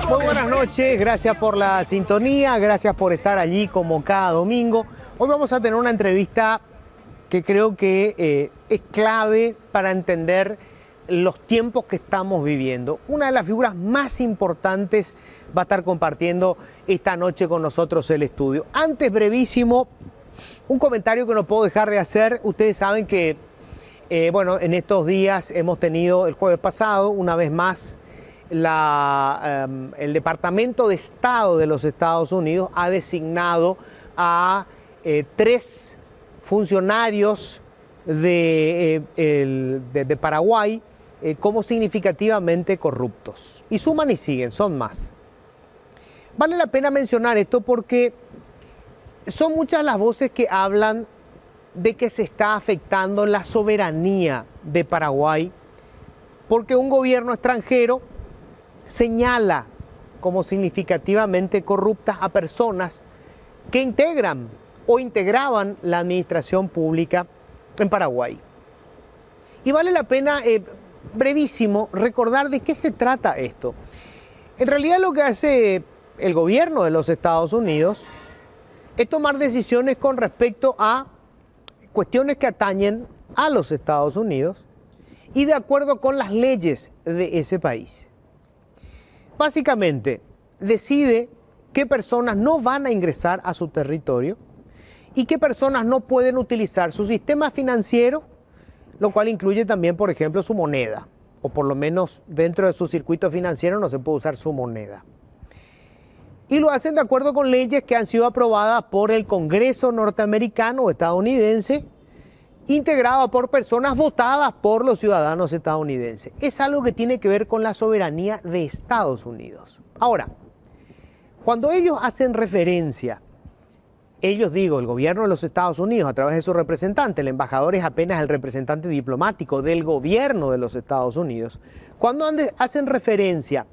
Muy buenas noches, gracias por la sintonía, gracias por estar allí como cada domingo. Hoy vamos a tener una entrevista que creo que es clave para entender los tiempos que estamos viviendo. Una de las figuras más importantes va a estar compartiendo esta noche con nosotros el estudio. Antes, brevísimo, un comentario que no puedo dejar de hacer. Ustedes saben que, en estos días hemos tenido, el jueves pasado, una vez más, el Departamento de Estado de los Estados Unidos ha designado a 3 funcionarios de Paraguay como significativamente corruptos. Y suman y siguen, son más. Vale la pena mencionar esto porque son muchas las voces que hablan de que se está afectando la soberanía de Paraguay porque un gobierno extranjero señala como significativamente corruptas a personas que integran o integraban la administración pública en Paraguay. Y vale la pena, brevísimo, recordar de qué se trata esto. En realidad lo que hace el gobierno de los Estados Unidos es tomar decisiones con respecto a cuestiones que atañen a los Estados Unidos y de acuerdo con las leyes de ese país. Básicamente, decide qué personas no van a ingresar a su territorio y qué personas no pueden utilizar su sistema financiero, lo cual incluye también, por ejemplo, su moneda, o por lo menos dentro de su circuito financiero no se puede usar su moneda. Y lo hacen de acuerdo con leyes que han sido aprobadas por el Congreso norteamericano o estadounidense, integrado por personas votadas por los ciudadanos estadounidenses. Es algo que tiene que ver con la soberanía de Estados Unidos. Ahora, cuando ellos hacen referencia, el gobierno de los Estados Unidos a través de su representante, el embajador es apenas el representante diplomático del gobierno de los Estados Unidos, cuando hacen referencia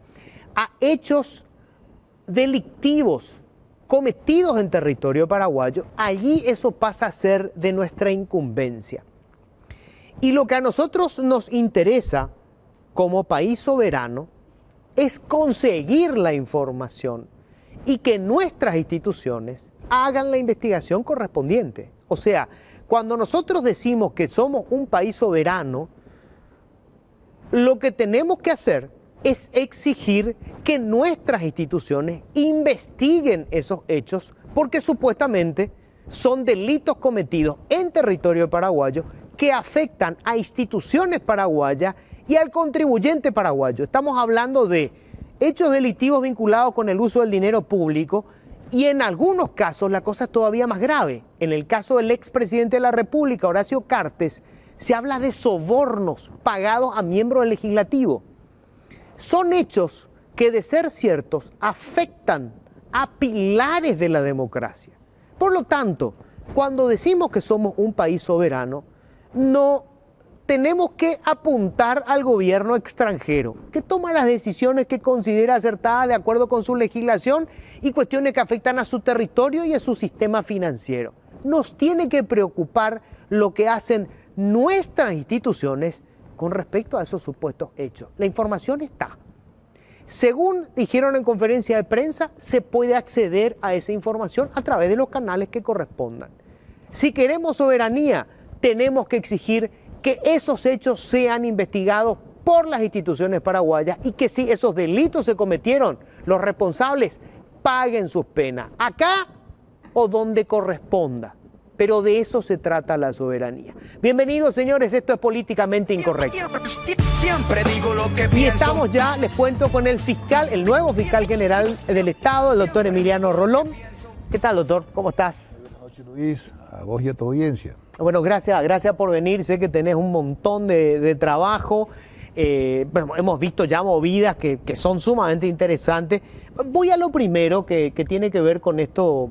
a hechos delictivos cometidos en territorio paraguayo, allí eso pasa a ser de nuestra incumbencia. Y lo que a nosotros nos interesa como país soberano es conseguir la información y que nuestras instituciones hagan la investigación correspondiente. O sea, cuando nosotros decimos que somos un país soberano, lo que tenemos que hacer es exigir que nuestras instituciones investiguen esos hechos porque supuestamente son delitos cometidos en territorio paraguayo que afectan a instituciones paraguayas y al contribuyente paraguayo. Estamos hablando de hechos delictivos vinculados con el uso del dinero público y en algunos casos la cosa es todavía más grave. En el caso del expresidente de la República, Horacio Cartes, se habla de sobornos pagados a miembros del legislativo. Son hechos que, de ser ciertos, afectan a pilares de la democracia. Por lo tanto, cuando decimos que somos un país soberano, no tenemos que apuntar al gobierno extranjero, que toma las decisiones que considera acertadas de acuerdo con su legislación y cuestiones que afectan a su territorio y a su sistema financiero. Nos tiene que preocupar lo que hacen nuestras instituciones con respecto a esos supuestos hechos. La información está. Según dijeron en conferencia de prensa, se puede acceder a esa información a través de los canales que correspondan. Si queremos soberanía, tenemos que exigir que esos hechos sean investigados por las instituciones paraguayas y que si esos delitos se cometieron, los responsables paguen sus penas, acá o donde corresponda. Pero de eso se trata la soberanía. Bienvenidos, señores, esto es Políticamente Incorrecto. Siempre digo lo que Y pienso. estamos ya, les cuento, con el fiscal, el nuevo fiscal general del Estado, el doctor Emiliano Rolón. ¿Qué tal, doctor? ¿Cómo estás? Buenas noches, Luis, a vos y a tu audiencia. Bueno, gracias por venir. Sé que tenés un montón de trabajo. Hemos visto ya movidas que son sumamente interesantes. Voy a lo primero que tiene que ver con esto,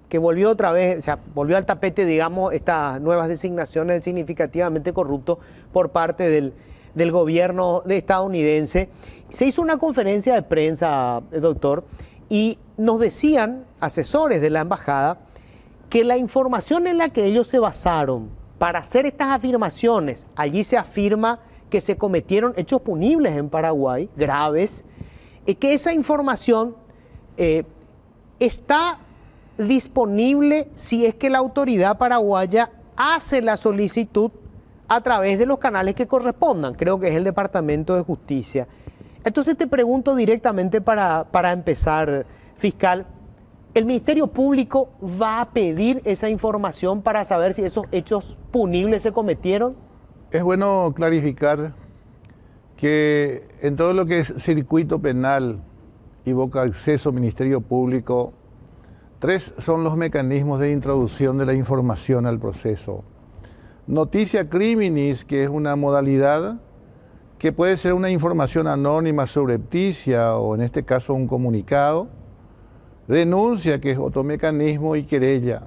que volvió otra vez, o sea, volvió al tapete, digamos, estas nuevas designaciones de significativamente corruptos por parte del gobierno estadounidense. Se hizo una conferencia de prensa, doctor, y nos decían asesores de la embajada que la información en la que ellos se basaron para hacer estas afirmaciones, allí se afirma que se cometieron hechos punibles en Paraguay, graves, que esa información está disponible si es que la autoridad paraguaya hace la solicitud a través de los canales que correspondan, creo que es el Departamento de Justicia. Entonces te pregunto directamente para empezar, fiscal, ¿el Ministerio Público va a pedir esa información para saber si esos hechos punibles se cometieron? Es bueno clarificar que en todo lo que es circuito penal y boca acceso Ministerio Público, 3 son los mecanismos de introducción de la información al proceso. Noticia criminis, que es una modalidad que puede ser una información anónima subrepticia o en este caso un comunicado. Denuncia, que es otro mecanismo, y querella.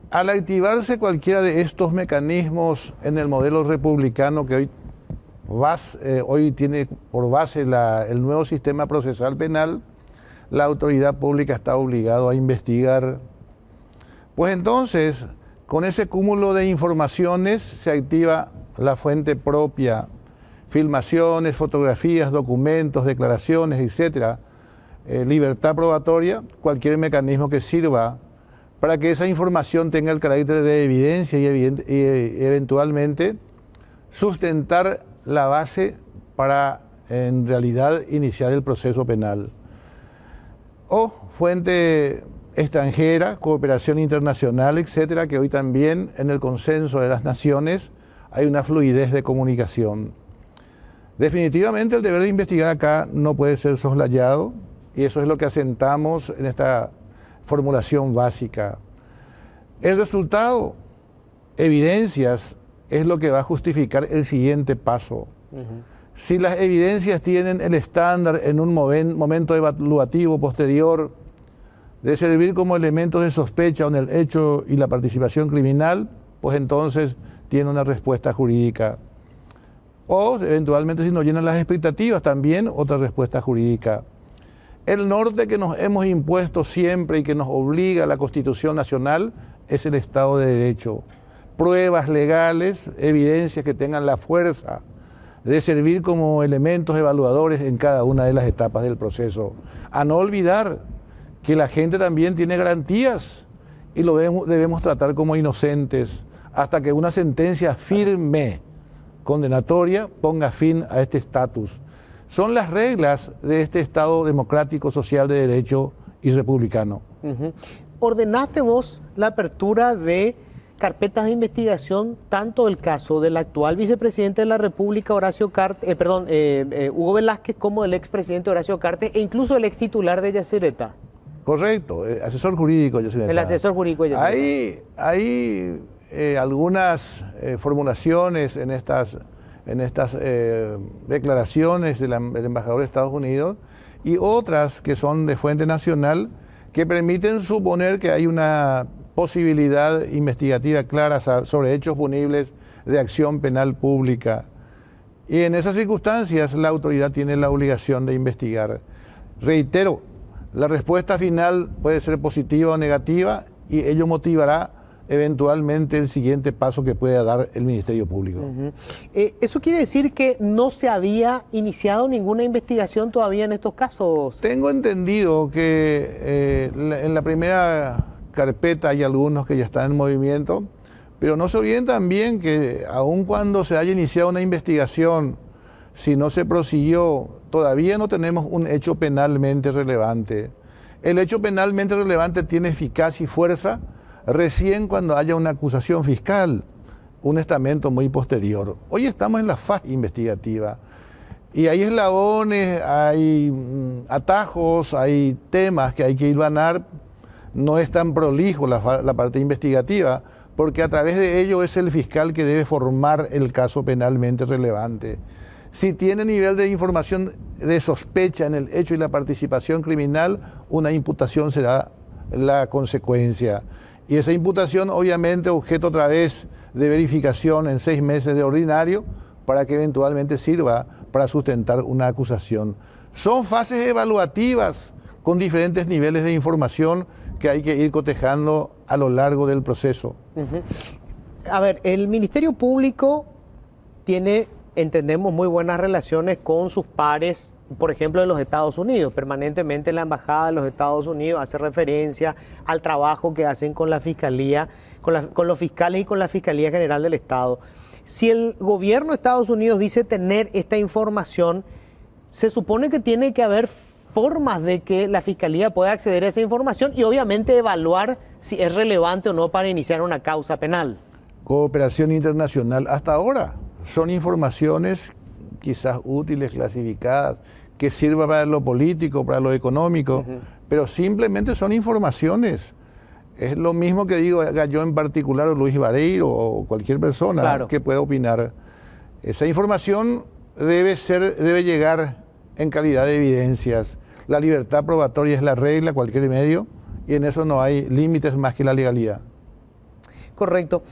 Al activarse cualquiera de estos mecanismos en el modelo republicano que hoy tiene por base el nuevo sistema procesal penal, la autoridad pública está obligada a investigar. Pues entonces, con ese cúmulo de informaciones se activa la fuente propia, filmaciones, fotografías, documentos, declaraciones, etcétera, libertad probatoria, cualquier mecanismo que sirva para que esa información tenga el carácter de evidencia y eventualmente sustentar la base para en realidad iniciar el proceso penal. O fuente extranjera, cooperación internacional, etcétera, que hoy también en el consenso de las naciones hay una fluidez de comunicación. Definitivamente el deber de investigar acá no puede ser soslayado y eso es lo que asentamos en esta formulación básica. El resultado, evidencias, es lo que va a justificar el siguiente paso. Si las evidencias tienen el estándar en un momento evaluativo posterior de servir como elementos de sospecha en el hecho y la participación criminal, pues entonces tiene una respuesta jurídica. O eventualmente si no llenan las expectativas, también otra respuesta jurídica. El norte que nos hemos impuesto siempre y que nos obliga a la Constitución Nacional es el Estado de Derecho. Pruebas legales, evidencias que tengan la fuerza de servir como elementos evaluadores en cada una de las etapas del proceso. A no olvidar que la gente también tiene garantías y lo debemos tratar como inocentes hasta que una sentencia firme, condenatoria, ponga fin a este estatus. Son las reglas de este Estado democrático, social, de derecho y republicano. ¿Ordenaste vos la apertura de carpetas de investigación tanto del caso del actual vicepresidente de la República, Hugo Velázquez, como del expresidente Horacio Cartes e incluso el ex titular de Yacyretá? Correcto, asesor jurídico de Yacyretá. El asesor jurídico de Yacyretá. Hay algunas formulaciones en estas declaraciones del embajador de Estados Unidos y otras que son de fuente nacional que permiten suponer que hay una posibilidad investigativa clara sobre hechos punibles de acción penal pública. Y en esas circunstancias la autoridad tiene la obligación de investigar. Reitero, la respuesta final puede ser positiva o negativa y ello motivará eventualmente el siguiente paso que pueda dar el Ministerio Público. ¿Eso quiere decir que no se había iniciado ninguna investigación todavía en estos casos? Tengo entendido que en la primera carpeta hay algunos que ya están en movimiento, pero no se olviden también que aun cuando se haya iniciado una investigación, si no se prosiguió, todavía no tenemos un hecho penalmente relevante. El hecho penalmente relevante tiene eficacia y fuerza recién cuando haya una acusación fiscal, un estamento muy posterior. Hoy estamos en la fase investigativa y hay eslabones, hay atajos, hay temas que hay que hilvanar. No es tan prolijo la parte investigativa porque a través de ello es el fiscal que debe formar el caso penalmente relevante. Si tiene nivel de información de sospecha en el hecho y la participación criminal, una imputación será la consecuencia. Y esa imputación obviamente objeto otra vez de verificación en 6 meses de ordinario para que eventualmente sirva para sustentar una acusación. Son fases evaluativas con diferentes niveles de información que hay que ir cotejando a lo largo del proceso. A ver, el Ministerio Público tiene, entendemos, muy buenas relaciones con sus pares por ejemplo, de los Estados Unidos. Permanentemente la Embajada de los Estados Unidos hace referencia al trabajo que hacen con la Fiscalía, con los fiscales y con la Fiscalía General del Estado. Si el gobierno de Estados Unidos dice tener esta información, se supone que tiene que haber formas de que la Fiscalía pueda acceder a esa información y obviamente evaluar si es relevante o no para iniciar una causa penal. Cooperación internacional hasta ahora son informaciones quizás útiles, clasificadas, que sirvan para lo político, para lo económico, pero simplemente son informaciones. Es lo mismo que digo yo en particular, o Luis Vareiro, o cualquier persona que pueda opinar. Esa información debe llegar en calidad de evidencias. La libertad probatoria es la regla, cualquier medio, y en eso no hay límites más que la legalidad. Correcto.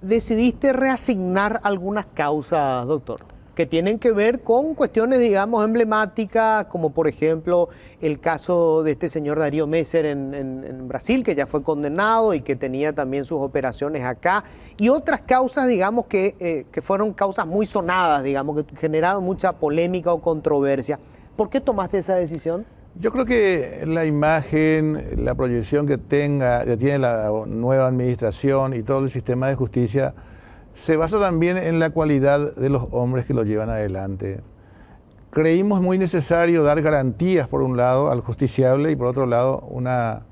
Decidiste reasignar algunas causas, doctor, que tienen que ver con cuestiones, digamos, emblemáticas, como por ejemplo el caso de este señor Darío Messer en Brasil, que ya fue condenado y que tenía también sus operaciones acá, y otras causas, digamos, que fueron causas muy sonadas, digamos, que generaron mucha polémica o controversia. ¿Por qué tomaste esa decisión? Yo creo que la imagen, la proyección que tiene la nueva administración y todo el sistema de justicia se basa también en la cualidad de los hombres que lo llevan adelante. Creímos muy necesario dar garantías, por un lado, al justiciable y por otro lado, una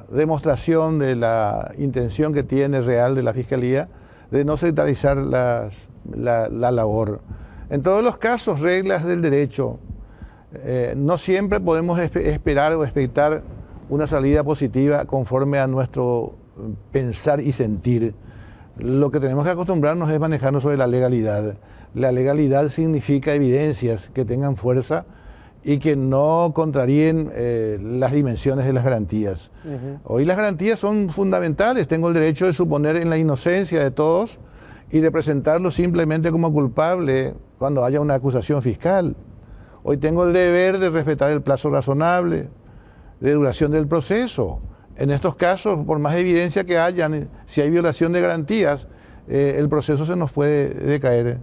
demostración de la intención que tiene real de la Fiscalía de no sectarizar la labor. En todos los casos, reglas del derecho. No siempre podemos esperar o expectar una salida positiva conforme a nuestro pensar y sentir. Lo que tenemos que acostumbrarnos es manejarnos sobre la legalidad. La legalidad significa evidencias que tengan fuerza y que no contraríen las dimensiones de las garantías. Hoy las garantías son fundamentales. Tengo el derecho de suponer en la inocencia de todos y de presentarlo simplemente como culpable cuando haya una acusación fiscal. Hoy tengo el deber de respetar el plazo razonable de duración del proceso. En estos casos, por más evidencia que hayan, si hay violación de garantías, el proceso se nos puede decaer.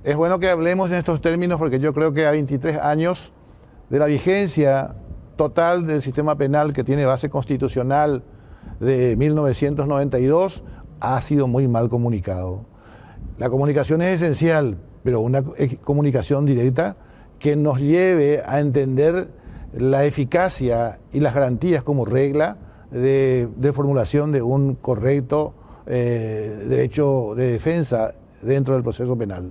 Es bueno que hablemos en estos términos porque yo creo que a 23 años de la vigencia total del sistema penal que tiene base constitucional de 1992, ha sido muy mal comunicado. La comunicación es esencial, pero una comunicación directa que nos lleve a entender la eficacia y las garantías como regla de formulación de un correcto derecho de defensa dentro del proceso penal.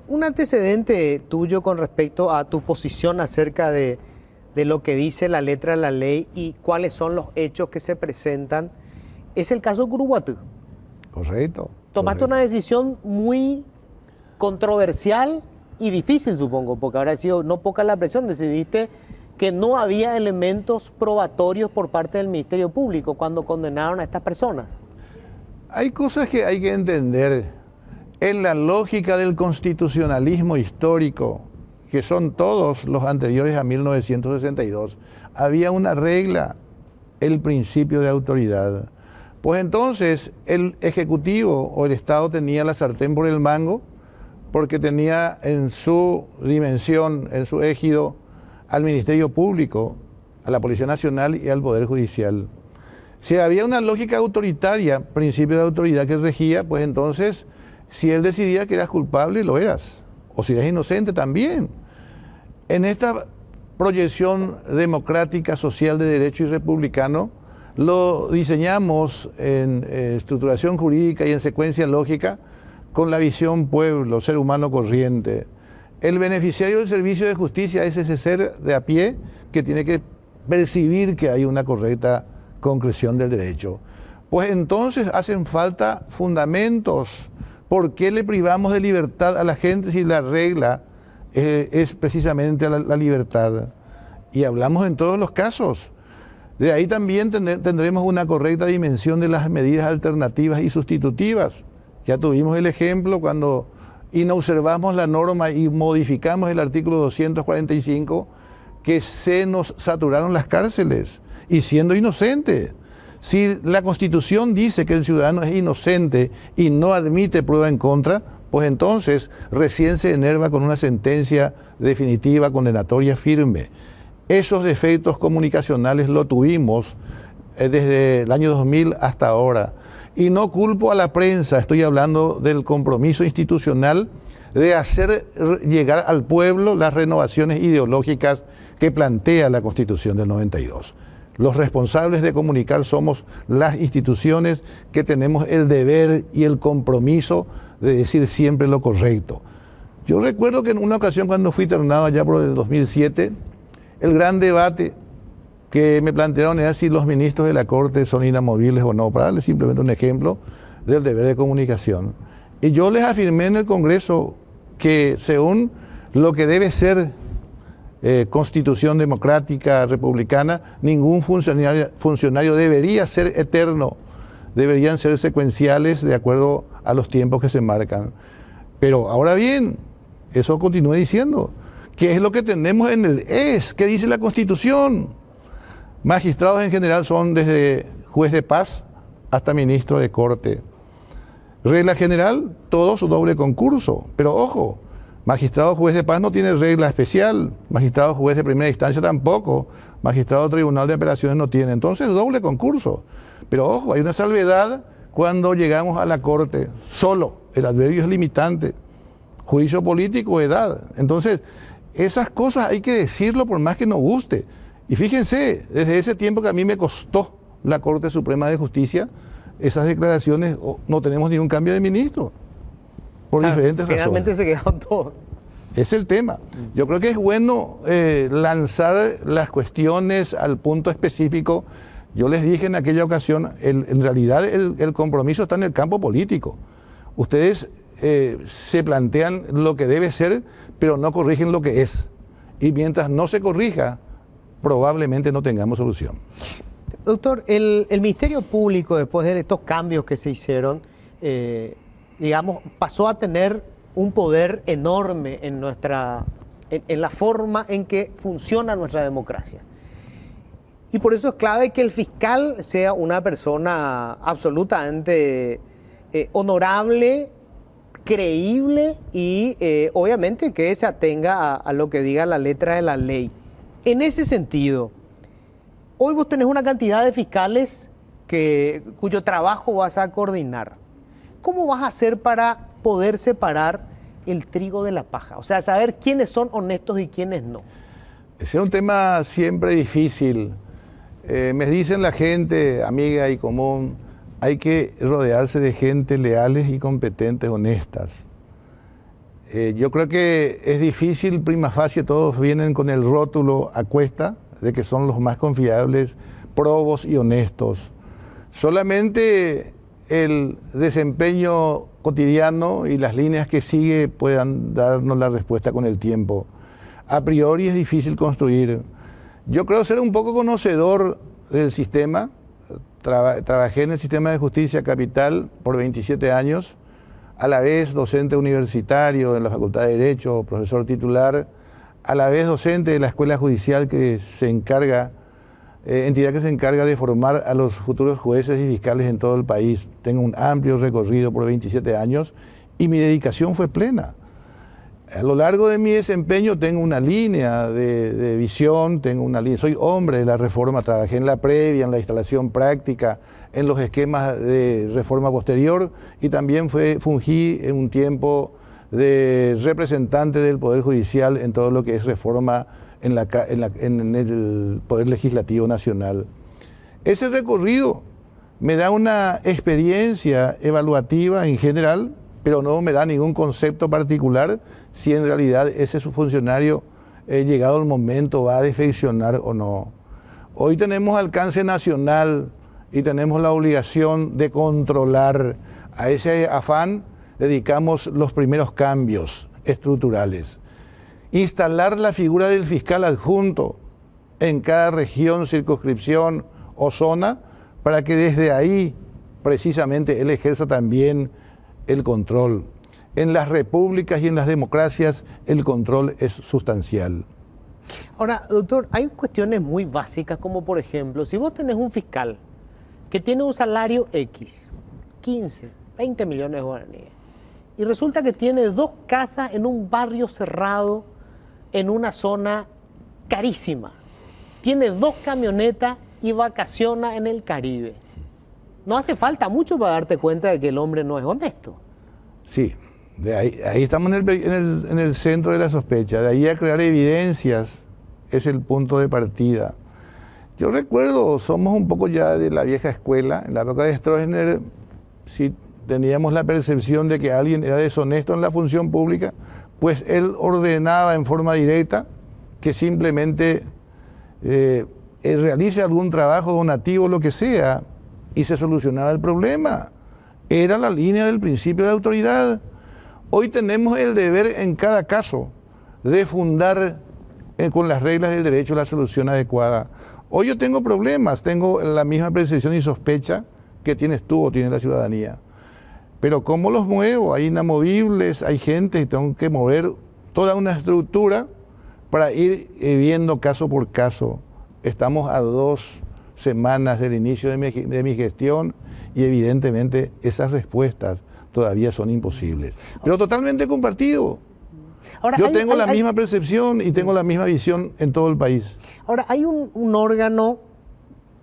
Un antecedente tuyo con respecto a tu posición acerca de lo que dice la letra de la ley y cuáles son los hechos que se presentan es el caso Curuguatú. Correcto. Tomaste una decisión muy controversial y difícil, supongo, porque habrá sido no poca la presión. Decidiste que no había elementos probatorios por parte del Ministerio Público cuando condenaron a estas personas. Hay cosas que hay que entender en la lógica del constitucionalismo histórico, que son todos los anteriores a 1962. Había una regla, el principio de autoridad. Pues entonces el Ejecutivo o el Estado tenía la sartén por el mango porque tenía en su dimensión, en su égido, al Ministerio Público, a la Policía Nacional y al Poder Judicial. Si había una lógica autoritaria, principio de autoridad que regía, pues entonces, si él decidía que eras culpable, lo eras. O si eres inocente, también. En esta proyección democrática, social de derecho y republicano, lo diseñamos en estructuración jurídica y en secuencia lógica con la visión pueblo, ser humano corriente. El beneficiario del servicio de justicia es ese ser de a pie que tiene que percibir que hay una correcta concreción del derecho. Pues entonces hacen falta fundamentos. ¿Por qué le privamos de libertad a la gente si la regla es precisamente la libertad? Y hablamos en todos los casos. De ahí también tendremos una correcta dimensión de las medidas alternativas y sustitutivas. Ya tuvimos el ejemplo cuando inobservamos la norma y modificamos el artículo 245, que se nos saturaron las cárceles, y siendo inocente. Si la Constitución dice que el ciudadano es inocente y no admite prueba en contra, pues entonces recién se enerva con una sentencia definitiva, condenatoria, firme. Esos defectos comunicacionales lo tuvimos desde el año 2000 hasta ahora. Y no culpo a la prensa, estoy hablando del compromiso institucional de hacer llegar al pueblo las renovaciones ideológicas que plantea la Constitución del 92. Los responsables de comunicar somos las instituciones que tenemos el deber y el compromiso de decir siempre lo correcto. Yo recuerdo que en una ocasión cuando fui ternado allá por el 2007, el gran debate que me plantearon era si los ministros de la Corte son inamovibles o no, para darles simplemente un ejemplo del deber de comunicación. Y yo les afirmé en el Congreso que según lo que debe ser constitución democrática, republicana, ningún funcionario debería ser eterno, deberían ser secuenciales de acuerdo a los tiempos que se marcan. Pero ahora bien, eso continúa diciendo, ¿qué es lo que tenemos en el ES? ¿Qué dice la Constitución? Magistrados en general son desde juez de paz hasta ministro de corte. Regla general, todos doble concurso, pero ojo, magistrado juez de paz no tiene regla especial, magistrado juez de primera instancia tampoco, magistrado tribunal de apelaciones no tiene, entonces doble concurso. Pero ojo, hay una salvedad cuando llegamos a la corte, solo, el adverbio es limitante, juicio político, edad. Entonces, esas cosas hay que decirlo por más que nos guste. Y fíjense, desde ese tiempo que a mí me costó la Corte Suprema de Justicia, esas declaraciones, no tenemos ningún cambio de ministro, por diferentes razones. Finalmente se quedaron todos. Es el tema. Yo creo que es bueno lanzar las cuestiones al punto específico. Yo les dije en aquella ocasión, en realidad el compromiso está en el campo político. Ustedes se plantean lo que debe ser, pero no corrigen lo que es. Y mientras no se corrija, probablemente no tengamos solución. Doctor, el Ministerio Público, después de estos cambios que se hicieron, digamos, pasó a tener un poder enorme en la forma en que funciona nuestra democracia. Y por eso es clave que el fiscal sea una persona absolutamente honorable, creíble y obviamente que se atenga a lo que diga la letra de la ley. En ese sentido, hoy vos tenés una cantidad de fiscales cuyo trabajo vas a coordinar. ¿Cómo vas a hacer para poder separar el trigo de la paja? O sea, saber quiénes son honestos y quiénes no. Ese es un tema siempre difícil. Me dicen la gente, amiga y común, hay que rodearse de gente leales y competentes, honestas. Yo creo que es difícil, prima facie, todos vienen con el rótulo a cuesta de que son los más confiables, probos y honestos. Solamente el desempeño cotidiano y las líneas que sigue puedan darnos la respuesta con el tiempo. A priori es difícil construir. Yo creo ser un poco conocedor del sistema. Trabajé en el sistema de justicia capital por 27 años, a la vez docente universitario en la Facultad de Derecho, profesor titular, a la vez docente de la Escuela Judicial que se encarga, entidad que se encarga de formar a los futuros jueces y fiscales en todo el país. Tengo un amplio recorrido por 27 años y mi dedicación fue plena. A lo largo de mi desempeño tengo una línea de visión, soy hombre de la reforma, trabajé en la previa, en la instalación práctica, en los esquemas de reforma posterior y también fungí en un tiempo de representante del Poder Judicial en todo lo que es reforma en el Poder Legislativo Nacional. Ese recorrido me da una experiencia evaluativa en general, pero no me da ningún concepto particular si en realidad ese funcionario, llegado el momento, va a defeccionar o no. Hoy tenemos alcance nacional y tenemos la obligación de controlar. A ese afán dedicamos los primeros cambios estructurales. Instalar la figura del fiscal adjunto en cada región, circunscripción o zona, para que desde ahí precisamente él ejerza también el control. En las repúblicas y en las democracias el control es sustancial. Ahora, doctor, hay cuestiones muy básicas como por ejemplo, si vos tenés un fiscal que tiene un salario X, 15, 20 millones de guaraníes, y resulta que tiene 2 casas en un barrio cerrado, en una zona carísima. Tiene 2 camionetas y vacaciona en el Caribe. No hace falta mucho para darte cuenta de que el hombre no es honesto. Sí, ahí estamos en el centro de la sospecha. De ahí a crear evidencias es el punto de partida. Yo recuerdo, somos un poco ya de la vieja escuela. En la época de Stroessner, si teníamos la percepción de que alguien era deshonesto en la función pública, pues él ordenaba en forma directa que simplemente realice algún trabajo donativo, lo que sea, y se solucionaba el problema. Era la línea del principio de autoridad. Hoy tenemos el deber en cada caso de fundar con las reglas del derecho la solución adecuada. Hoy yo tengo problemas, tengo la misma percepción y sospecha que tienes tú o tiene la ciudadanía. Pero ¿cómo los muevo? Hay inamovibles, hay gente y tengo que mover toda una estructura para ir viendo caso por caso. Estamos a 2 semanas del inicio de mi gestión y evidentemente esas respuestas todavía son imposibles. Pero totalmente compartido. Ahora, yo tengo la misma percepción y tengo la misma visión en todo el país. Ahora, hay un órgano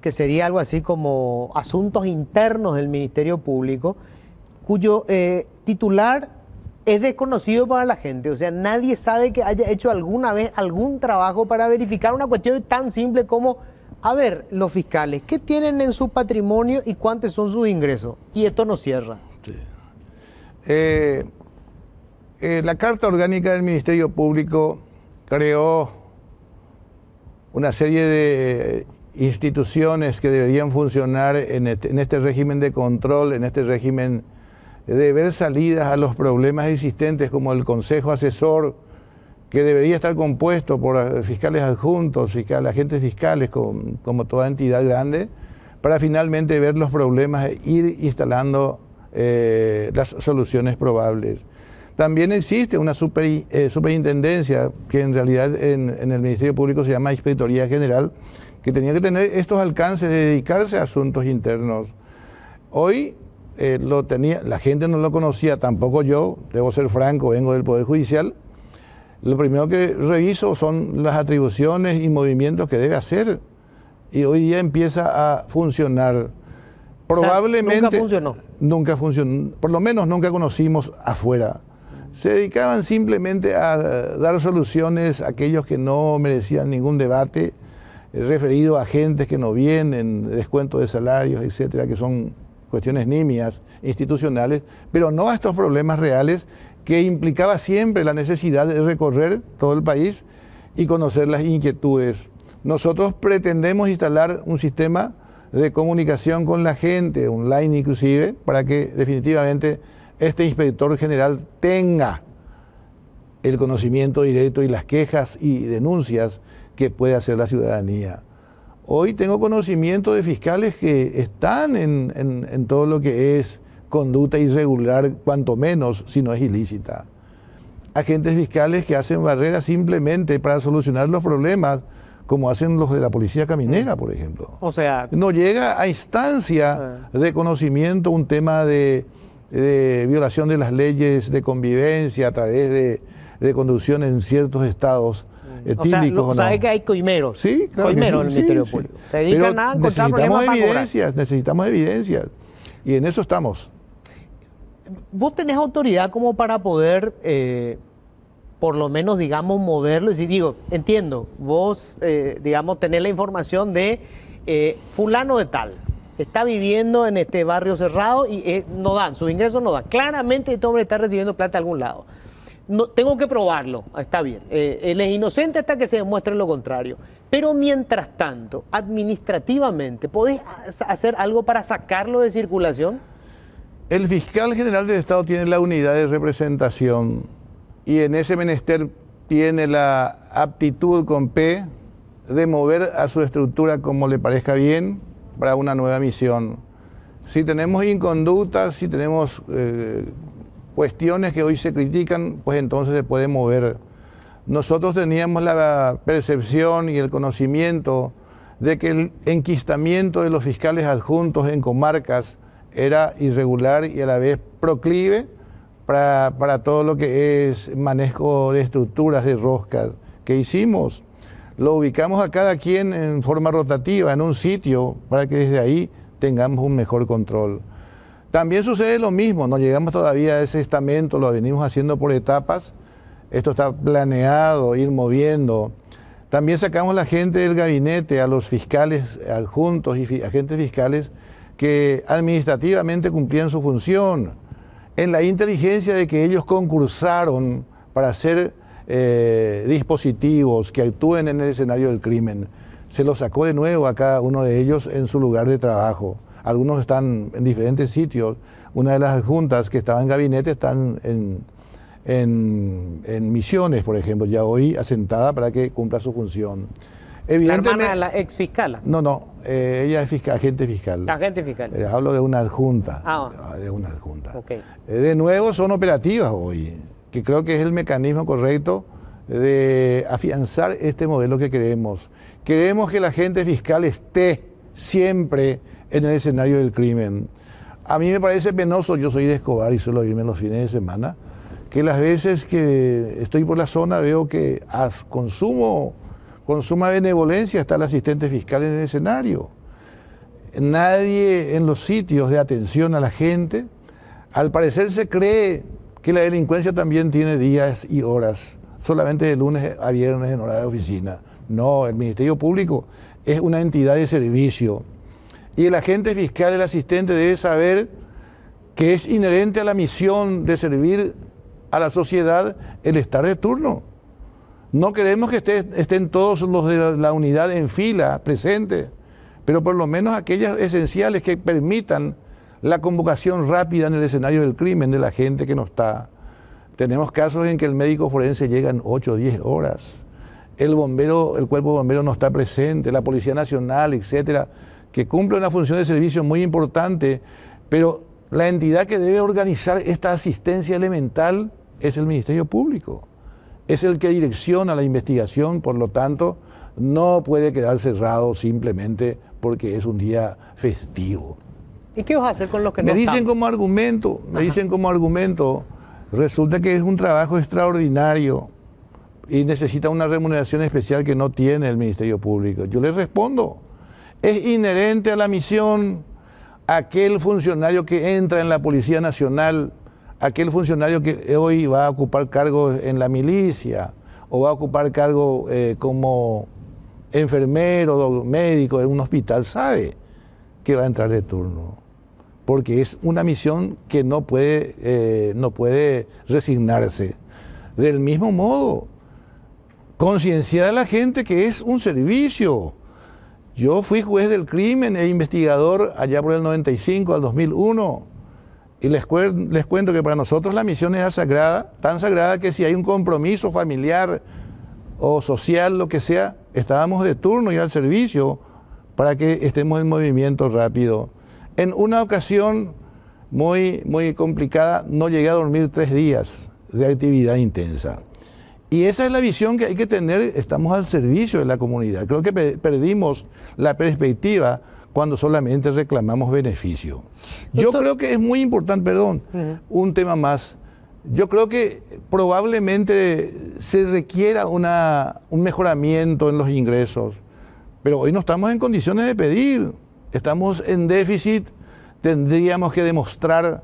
que sería algo así como Asuntos Internos del Ministerio Público, cuyo titular es desconocido para la gente. O sea, nadie sabe que haya hecho alguna vez algún trabajo para verificar una cuestión tan simple como, a ver, los fiscales, ¿qué tienen en su patrimonio y cuántos son sus ingresos? Y esto no cierra. Sí. La Carta Orgánica del Ministerio Público creó una serie de instituciones que deberían funcionar en este régimen de control, en este régimen de ver salidas a los problemas existentes, como el Consejo Asesor, que debería estar compuesto por fiscales adjuntos, agentes fiscales, como toda entidad grande, para finalmente ver los problemas e ir instalando las soluciones probables. También existe una superintendencia, que en realidad en el Ministerio Público se llama Inspectoría General, que tenía que tener estos alcances de dedicarse a asuntos internos. Hoy la gente no lo conocía, tampoco yo, debo ser franco, vengo del Poder Judicial. Lo primero que reviso son las atribuciones y movimientos que debe hacer, y hoy día empieza a funcionar. Probablemente... O sea, nunca funcionó. Nunca funcionó, por lo menos nunca conocimos afuera. Se dedicaban simplemente a dar soluciones a aquellos que no merecían ningún debate, referido a agentes que no vienen, descuento de salarios, etcétera, que son cuestiones nimias, institucionales, pero no a estos problemas reales que implicaba siempre la necesidad de recorrer todo el país y conocer las inquietudes. Nosotros pretendemos instalar un sistema de comunicación con la gente, online inclusive, para que definitivamente este inspector general tenga el conocimiento directo y las quejas y denuncias que puede hacer la ciudadanía. Hoy tengo conocimiento de fiscales que están en todo lo que es conducta irregular, cuanto menos si no es ilícita. Agentes fiscales que hacen barreras simplemente para solucionar los problemas, como hacen los de la policía caminera, por ejemplo. O sea... No llega a instancia de conocimiento un tema de violación de las leyes de convivencia a través de conducción en ciertos estados etílicos. O sea, sabe que hay coimeros. Sí, claro. Coimeros en el Ministerio Público. Se dedican a encontrar problemas para cobrar. Necesitamos evidencias. Y en eso estamos. ¿Vos tenés autoridad como para poder, por lo menos, digamos, moverlo? Y si digo, entiendo, vos, digamos, tenés la información de fulano de tal, está viviendo en este barrio cerrado y no dan, sus ingresos no dan. Claramente este hombre está recibiendo plata de algún lado. No, tengo que probarlo, está bien. Él es inocente hasta que se demuestre lo contrario. Pero mientras tanto, administrativamente, ¿podés hacer algo para sacarlo de circulación? El fiscal general del Estado tiene la unidad de representación y en ese menester tiene la aptitud con P de mover a su estructura como le parezca bien para una nueva misión. Si tenemos inconductas, si tenemos cuestiones que hoy se critican, pues entonces se puede mover. Nosotros teníamos la percepción y el conocimiento de que el enquistamiento de los fiscales adjuntos en comarcas era irregular y a la vez proclive para todo lo que es manejo de estructuras de roscas. ¿Qué hicimos? Lo ubicamos a cada quien en forma rotativa, en un sitio, para que desde ahí tengamos un mejor control. También sucede lo mismo, no llegamos todavía a ese estamento, lo venimos haciendo por etapas. Esto está planeado, ir moviendo. También sacamos la gente del gabinete, a los fiscales adjuntos y agentes fiscales que administrativamente cumplían su función, en la inteligencia de que ellos concursaron para hacer dispositivos que actúen en el escenario del crimen. Se los sacó de nuevo a cada uno de ellos en su lugar de trabajo. Algunos están en diferentes sitios. Una de las adjuntas que estaba en gabinete están en Misiones, por ejemplo, ya hoy asentada para que cumpla su función. ¿La hermana de la ex fiscal? No, ella es agente fiscal. Agente fiscal. Hablo de una adjunta. De una adjunta. Okay. De nuevo son operativas hoy, que creo que es el mecanismo correcto de afianzar este modelo que queremos. Queremos que la agente fiscal esté siempre en el escenario del crimen. A mí me parece penoso, yo soy de Escobar y suelo irme los fines de semana, que las veces que estoy por la zona veo que con suma benevolencia está el asistente fiscal en el escenario. Nadie en los sitios de atención a la gente, al parecer se cree que la delincuencia también tiene días y horas, solamente de lunes a viernes en hora de oficina. No, el Ministerio Público es una entidad de servicio y el agente fiscal, el asistente, debe saber que es inherente a la misión de servir a la sociedad el estar de turno. No queremos que estén todos los de la unidad en fila, presentes, pero por lo menos aquellas esenciales que permitan la convocación rápida en el escenario del crimen de la gente que no está. Tenemos casos en que el médico forense llega en 8 o 10 horas, el cuerpo bombero no está presente, la Policía Nacional, etcétera, que cumple una función de servicio muy importante, pero la entidad que debe organizar esta asistencia elemental es el Ministerio Público. Es el que direcciona la investigación, por lo tanto, no puede quedar cerrado simplemente porque es un día festivo. ¿Y qué vas a hacer con los que no están? Me dicen como argumento, resulta que es un trabajo extraordinario y necesita una remuneración especial que no tiene el Ministerio Público. Yo les respondo, es inherente a la misión aquel funcionario que entra en la Policía Nacional, aquel funcionario que hoy va a ocupar cargos en la milicia o va a ocupar cargo como enfermero, médico en un hospital, sabe que va a entrar de turno, porque es una misión que no puede resignarse. Del mismo modo, concienciar a la gente que es un servicio. Yo fui juez del crimen e investigador allá por el 95 al 2001. Y les cuento que para nosotros la misión es sagrada, tan sagrada que si hay un compromiso familiar o social, lo que sea, estábamos de turno y al servicio para que estemos en movimiento rápido. En una ocasión muy complicada, no llegué a dormir 3 días de actividad intensa. Y esa es la visión que hay que tener, estamos al servicio de la comunidad. Creo que perdimos la perspectiva cuando solamente reclamamos beneficio. Yo creo que es muy importante, un tema más. Yo creo que probablemente se requiera un mejoramiento en los ingresos, pero hoy no estamos en condiciones de pedir, estamos en déficit, tendríamos que demostrar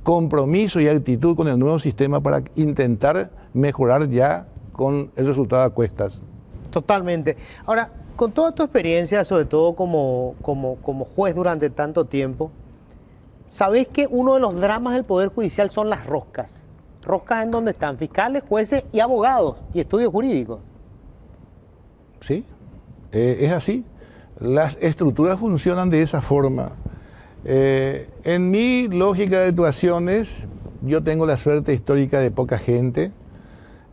compromiso y actitud con el nuevo sistema para intentar mejorar ya con el resultado a cuestas. Totalmente. Ahora, con toda tu experiencia, sobre todo como juez durante tanto tiempo, ¿sabés que uno de los dramas del Poder Judicial son las roscas? Roscas en donde están fiscales, jueces y abogados y estudios jurídicos. Sí, es así. Las estructuras funcionan de esa forma. En mi lógica de actuaciones, yo tengo la suerte histórica de poca gente.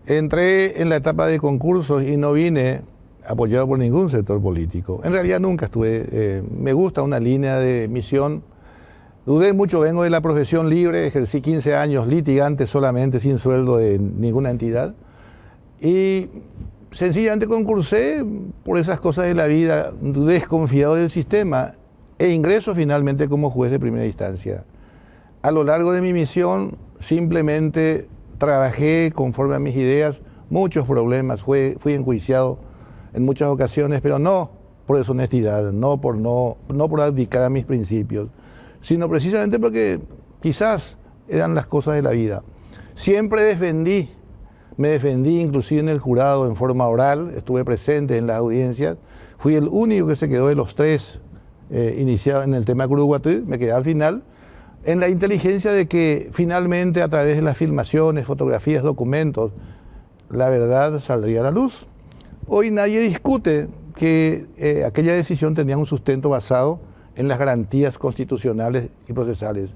Entré en la etapa de concursos y no vine apoyado por ningún sector político. En realidad nunca estuve, me gusta una línea de misión. Dudé mucho, vengo de la profesión libre, ejercí 15 años litigante solamente, sin sueldo de ninguna entidad. Y sencillamente concursé por esas cosas de la vida, desconfiado del sistema, e ingreso finalmente como juez de primera instancia. A lo largo de mi misión simplemente trabajé conforme a mis ideas, muchos problemas, fui enjuiciado en muchas ocasiones, pero no por deshonestidad, no por abdicar a mis principios, sino precisamente porque quizás eran las cosas de la vida. Siempre me defendí inclusive en el jurado en forma oral, estuve presente en las audiencias, fui el único que se quedó de los tres iniciados en el tema Curuguatí, me quedé al final, en la inteligencia de que finalmente a través de las filmaciones, fotografías, documentos, la verdad saldría a la luz. Hoy nadie discute que aquella decisión tenía un sustento basado en las garantías constitucionales y procesales.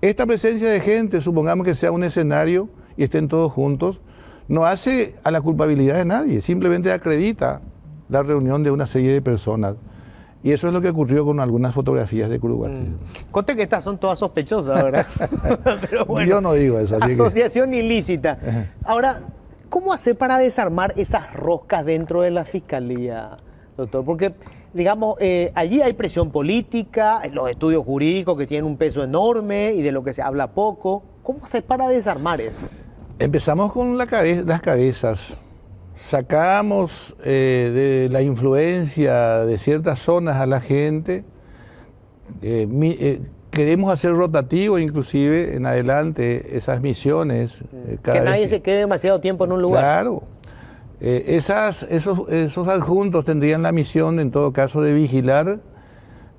Esta presencia de gente, supongamos que sea un escenario y estén todos juntos, no hace a la culpabilidad de nadie, simplemente acredita la reunión de una serie de personas. Y eso es lo que ocurrió con algunas fotografías de Curuguatí. Conte que estas son todas sospechosas, ¿verdad? Pero bueno, yo no digo eso. Asociación ilícita. Ahora, ¿cómo hacer para desarmar esas roscas dentro de la fiscalía, doctor? Porque, digamos, allí hay presión política, los estudios jurídicos que tienen un peso enorme y de lo que se habla poco. ¿Cómo hacer para desarmar eso? Empezamos con las cabezas. Sacamos de la influencia de ciertas zonas a la gente. Queremos hacer rotativo inclusive en adelante esas misiones. Que nadie se quede demasiado tiempo en un lugar. Claro. Esos adjuntos tendrían la misión en todo caso de vigilar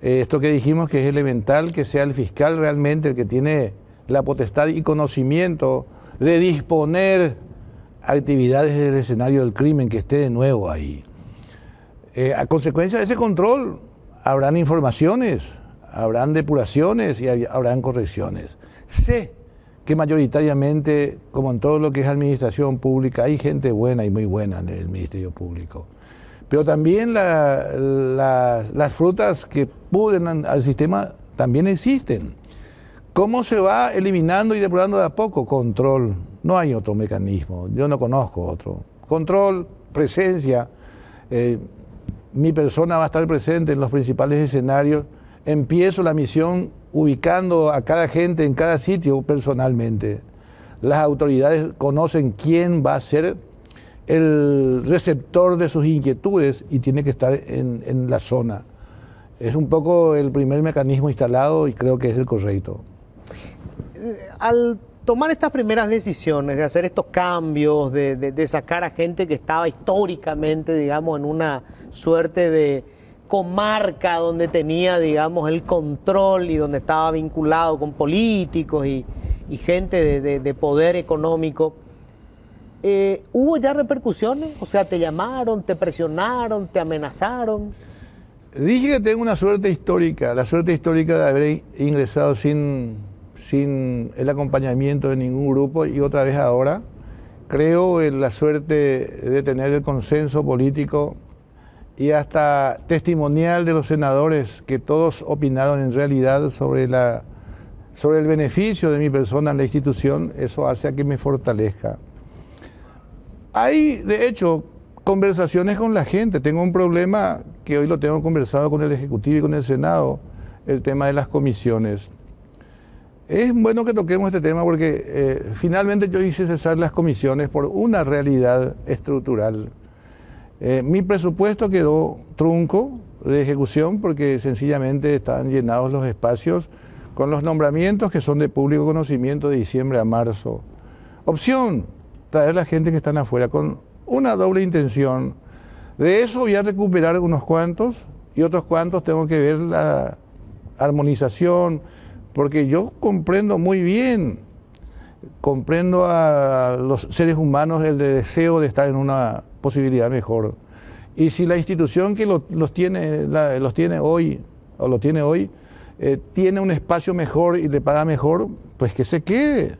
esto que dijimos que es elemental, que sea el fiscal realmente el que tiene la potestad y conocimiento de disponer actividades del escenario del crimen, que esté de nuevo ahí. A consecuencia de ese control habrán informaciones, habrán depuraciones y habrán correcciones. Sé que mayoritariamente, como en todo lo que es administración pública, hay gente buena y muy buena en el Ministerio Público. Pero también las frutas que pudren al sistema también existen. ¿Cómo se va eliminando y depurando de a poco? Control. No hay otro mecanismo, yo no conozco otro. Control, presencia, mi persona va a estar presente en los principales escenarios. Empiezo la misión ubicando a cada gente en cada sitio personalmente. Las autoridades conocen quién va a ser el receptor de sus inquietudes y tiene que estar en la zona. Es un poco el primer mecanismo instalado y creo que es el correcto. Al tomar estas primeras decisiones, de hacer estos cambios, de sacar a gente que estaba históricamente, digamos, en una suerte de comarca donde tenía, digamos, el control y donde estaba vinculado con políticos y gente de poder económico, ¿hubo ya repercusiones? O sea, ¿te llamaron, te presionaron, te amenazaron? Dije que tengo una suerte histórica, la suerte histórica de haber ingresado sin el acompañamiento de ningún grupo y otra vez ahora creo en la suerte de tener el consenso político y hasta testimonial de los senadores que todos opinaron en realidad sobre el beneficio de mi persona en la institución. Eso hace a que me fortalezca. Hay, de hecho, conversaciones con la gente. Tengo un problema que hoy lo tengo conversado con el Ejecutivo y con el Senado, el tema de las comisiones. Es bueno que toquemos este tema porque finalmente yo hice cesar las comisiones por una realidad estructural. Mi presupuesto quedó trunco de ejecución porque sencillamente estaban llenados los espacios con los nombramientos que son de público conocimiento de diciembre a marzo. Opción, traer a la gente que están afuera con una doble intención. De eso voy a recuperar unos cuantos y otros cuantos tengo que ver la armonización, porque yo comprendo muy bien, comprendo a los seres humanos el deseo de estar en una posibilidad mejor. Y si la institución que los tiene hoy, tiene un espacio mejor y le paga mejor, pues que se quede.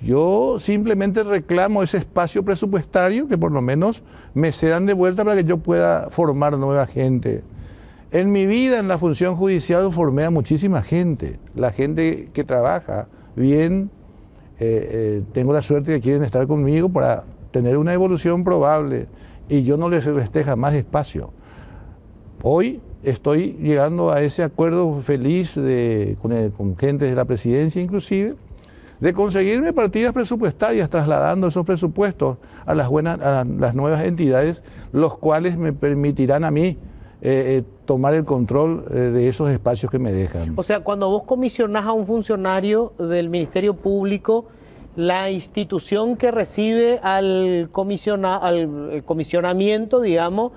Yo simplemente reclamo ese espacio presupuestario que por lo menos me cedan de vuelta para que yo pueda formar nueva gente. En mi vida, en la función judicial, formé a muchísima gente. La gente que trabaja bien, tengo la suerte de que quieren estar conmigo para tener una evolución probable y yo no les resté jamás espacio. Hoy estoy llegando a ese acuerdo feliz con gente de la presidencia inclusive, de conseguirme partidas presupuestarias, trasladando esos presupuestos a las nuevas entidades, los cuales me permitirán a mí tomar el control de esos espacios que me dejan. O sea, cuando vos comisionás a un funcionario del Ministerio Público, la institución que recibe al comisionamiento, digamos,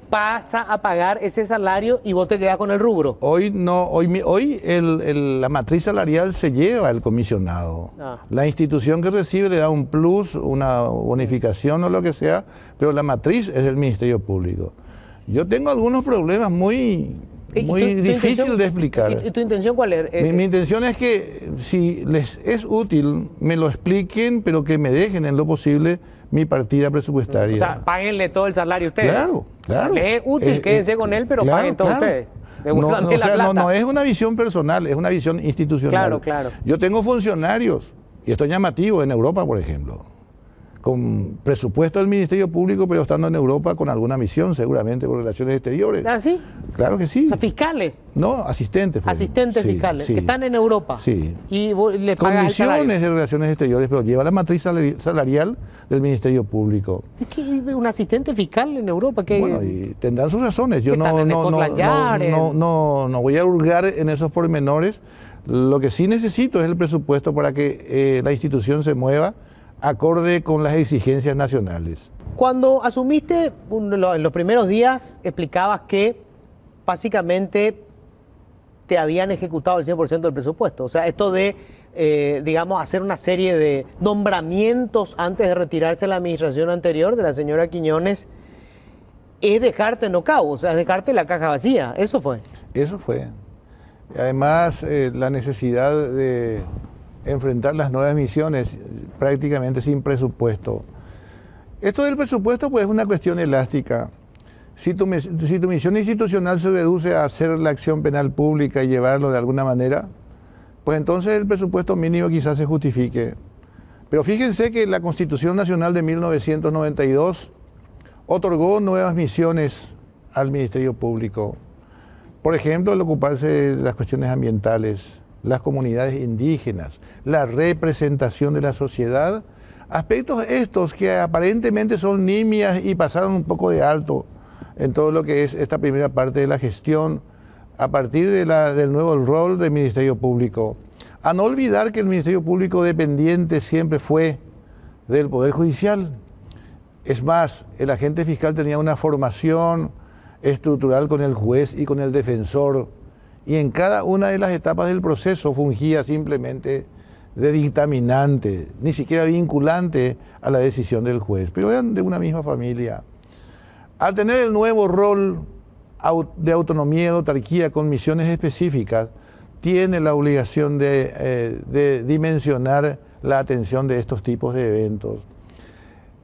pasa a pagar ese salario y vos te quedás con el rubro. Hoy no, hoy la matriz salarial se lleva al comisionado. La institución que recibe le da un plus, una bonificación o lo que sea, pero la matriz es del Ministerio Público. Yo tengo algunos problemas muy difíciles de explicar. ¿Y tu intención cuál es? Mi intención es que si les es útil, me lo expliquen, pero que me dejen en lo posible mi partida presupuestaria. O sea, páguenle todo el salario a ustedes. Claro, claro. O sea, les es útil, quédense con él, pero claro, paguen todo claro. ustedes. No es una visión personal, es una visión institucional. Claro, claro. Yo tengo funcionarios, y esto es llamativo, en Europa, por ejemplo, con presupuesto del Ministerio Público, pero estando en Europa con alguna misión, seguramente por relaciones exteriores. ¿Ah, sí? Claro que sí. O sea, fiscales. No, asistentes. Asistentes fiscales, que están en Europa. Sí. Y vos le con pagas el salario. misiones de relaciones exteriores, pero lleva la matriz salarial del Ministerio Público. Es que un asistente fiscal en Europa que... Bueno, y tendrán sus razones. Yo no voy a hurgar en esos pormenores. Lo que sí necesito es el presupuesto para que la institución se mueva acorde con las exigencias nacionales. Cuando asumiste, en los primeros días, explicabas que básicamente te habían ejecutado el 100% del presupuesto. O sea, esto de, digamos, hacer una serie de nombramientos antes de retirarse de la administración anterior de la señora Quiñones, es dejarte knockout, o sea, es dejarte la caja vacía. Eso fue. Eso fue. Además, la necesidad de enfrentar las nuevas misiones prácticamente sin presupuesto. Esto del presupuesto pues es una cuestión elástica. Si tu misión institucional se reduce a hacer la acción penal pública y llevarlo de alguna manera, pues entonces el presupuesto mínimo quizás se justifique. Pero fíjense que la Constitución Nacional de 1992 otorgó nuevas misiones al Ministerio Público. Por ejemplo, el ocuparse de las cuestiones ambientales, las comunidades indígenas, la representación de la sociedad, aspectos estos que aparentemente son nimias y pasaron un poco de alto en todo lo que es esta primera parte de la gestión a partir de del nuevo rol del Ministerio Público. A no olvidar que el Ministerio Público dependiente siempre fue del Poder Judicial. Es más, el agente fiscal tenía una formación estructural con el juez y con el defensor, y en cada una de las etapas del proceso fungía simplemente de dictaminante, ni siquiera vinculante a la decisión del juez, pero eran de una misma familia. Al tener el nuevo rol de autonomía y autarquía con misiones específicas, tiene la obligación de dimensionar la atención de estos tipos de eventos.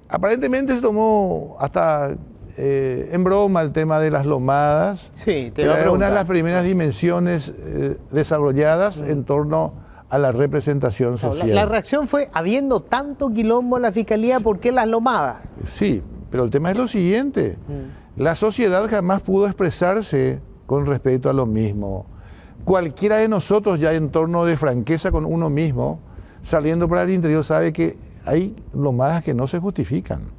Aparentemente se tomó hasta en broma el tema de las lomadas. Sí, era una de las primeras dimensiones desarrolladas en torno a la representación social. La reacción fue, habiendo tanto quilombo en la Fiscalía, ¿por qué las lomadas? Sí, pero el tema es lo siguiente. La sociedad jamás pudo expresarse con respecto a lo mismo. Cualquiera de nosotros ya en torno de franqueza con uno mismo, saliendo para el interior, sabe que hay lomadas que no se justifican.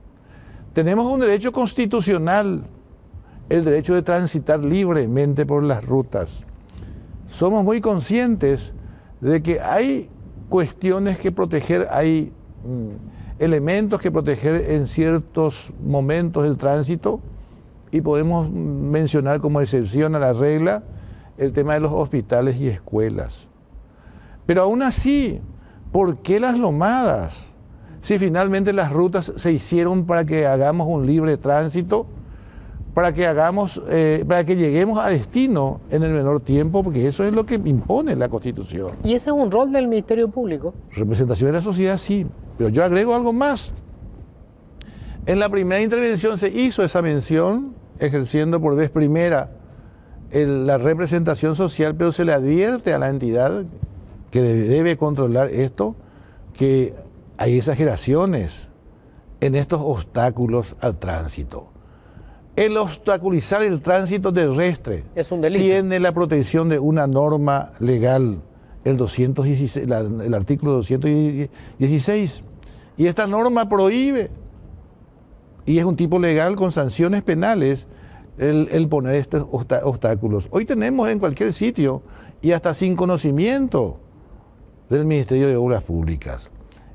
Tenemos un derecho constitucional, el derecho de transitar libremente por las rutas. Somos muy conscientes de que hay cuestiones que proteger, hay elementos que proteger en ciertos momentos del tránsito, y podemos mencionar como excepción a la regla el tema de los hospitales y escuelas. Pero aún así, ¿por qué las lomadas? Si finalmente las rutas se hicieron para que hagamos un libre tránsito, para que lleguemos a destino en el menor tiempo, porque eso es lo que impone la Constitución. ¿Y ese es un rol del Ministerio Público? Representación de la sociedad, sí, pero yo agrego algo más. En la primera intervención se hizo esa mención, ejerciendo por vez primera la representación social, pero se le advierte a la entidad que debe controlar esto, que hay exageraciones en estos obstáculos al tránsito. El obstaculizar el tránsito terrestre es un delito. Tiene la protección de una norma legal el 216, el artículo 216. Y esta norma prohíbe, y es un tipo legal con sanciones penales, el poner estos obstáculos. Hoy tenemos en cualquier sitio, y hasta sin conocimiento del Ministerio de Obras Públicas.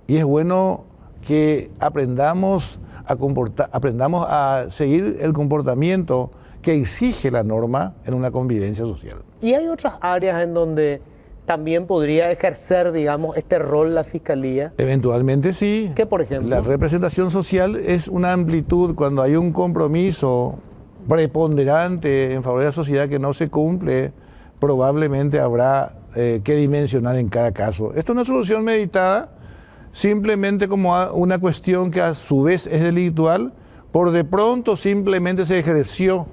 Y es bueno que aprendamos a seguir el comportamiento que exige la norma en una convivencia social. ¿Y hay otras áreas en donde también podría ejercer, digamos, este rol la Fiscalía? Eventualmente sí. ¿Qué, por ejemplo? La representación social es una amplitud. Cuando hay un compromiso preponderante en favor de la sociedad que no se cumple, probablemente habrá que dimensionar en cada caso. Esto es una solución meditada, simplemente como una cuestión que a su vez es delictual. Por de pronto simplemente se ejerció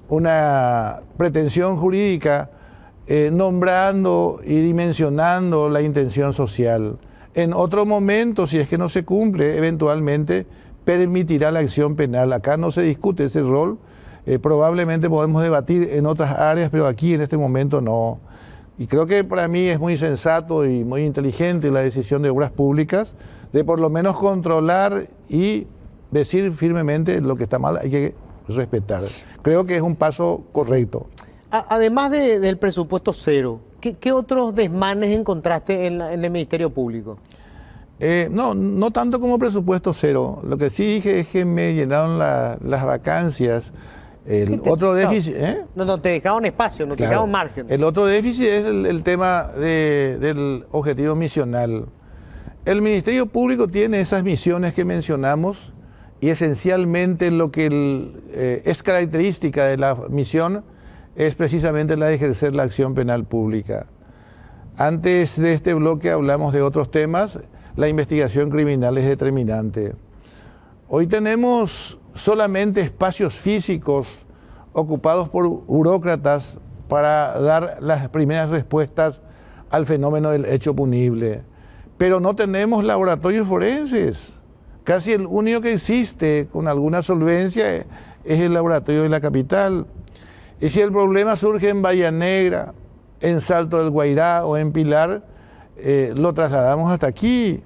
una pretensión jurídica nombrando y dimensionando la intención social. En otro momento, si es que no se cumple, eventualmente permitirá la acción penal. Acá no se discute ese rol. Probablemente podemos debatir en otras áreas, pero aquí en este momento no. Y creo que para mí es muy sensato y muy inteligente la decisión de Obras Públicas de por lo menos controlar y decir firmemente lo que está mal, hay que respetar. Creo que es un paso correcto. Además del presupuesto cero, ¿qué otros desmanes encontraste en el Ministerio Público? No tanto como presupuesto cero. Lo que sí dije es que me llenaron las vacancias. Otro déficit... No, te dejaron espacio, no te dejaron margen. El otro déficit es el tema del objetivo misional. El Ministerio Público tiene esas misiones que mencionamos y esencialmente lo que es característica de la misión es precisamente la de ejercer la acción penal pública. Antes de este bloque hablamos de otros temas. La investigación criminal es determinante. Hoy tenemos solamente espacios físicos ocupados por burócratas para dar las primeras respuestas al fenómeno del hecho punible. Pero no tenemos laboratorios forenses. Casi el único que existe con alguna solvencia es el laboratorio de la capital. Y si el problema surge en Bahía Negra, en Salto del Guairá o en Pilar, lo trasladamos hasta aquí,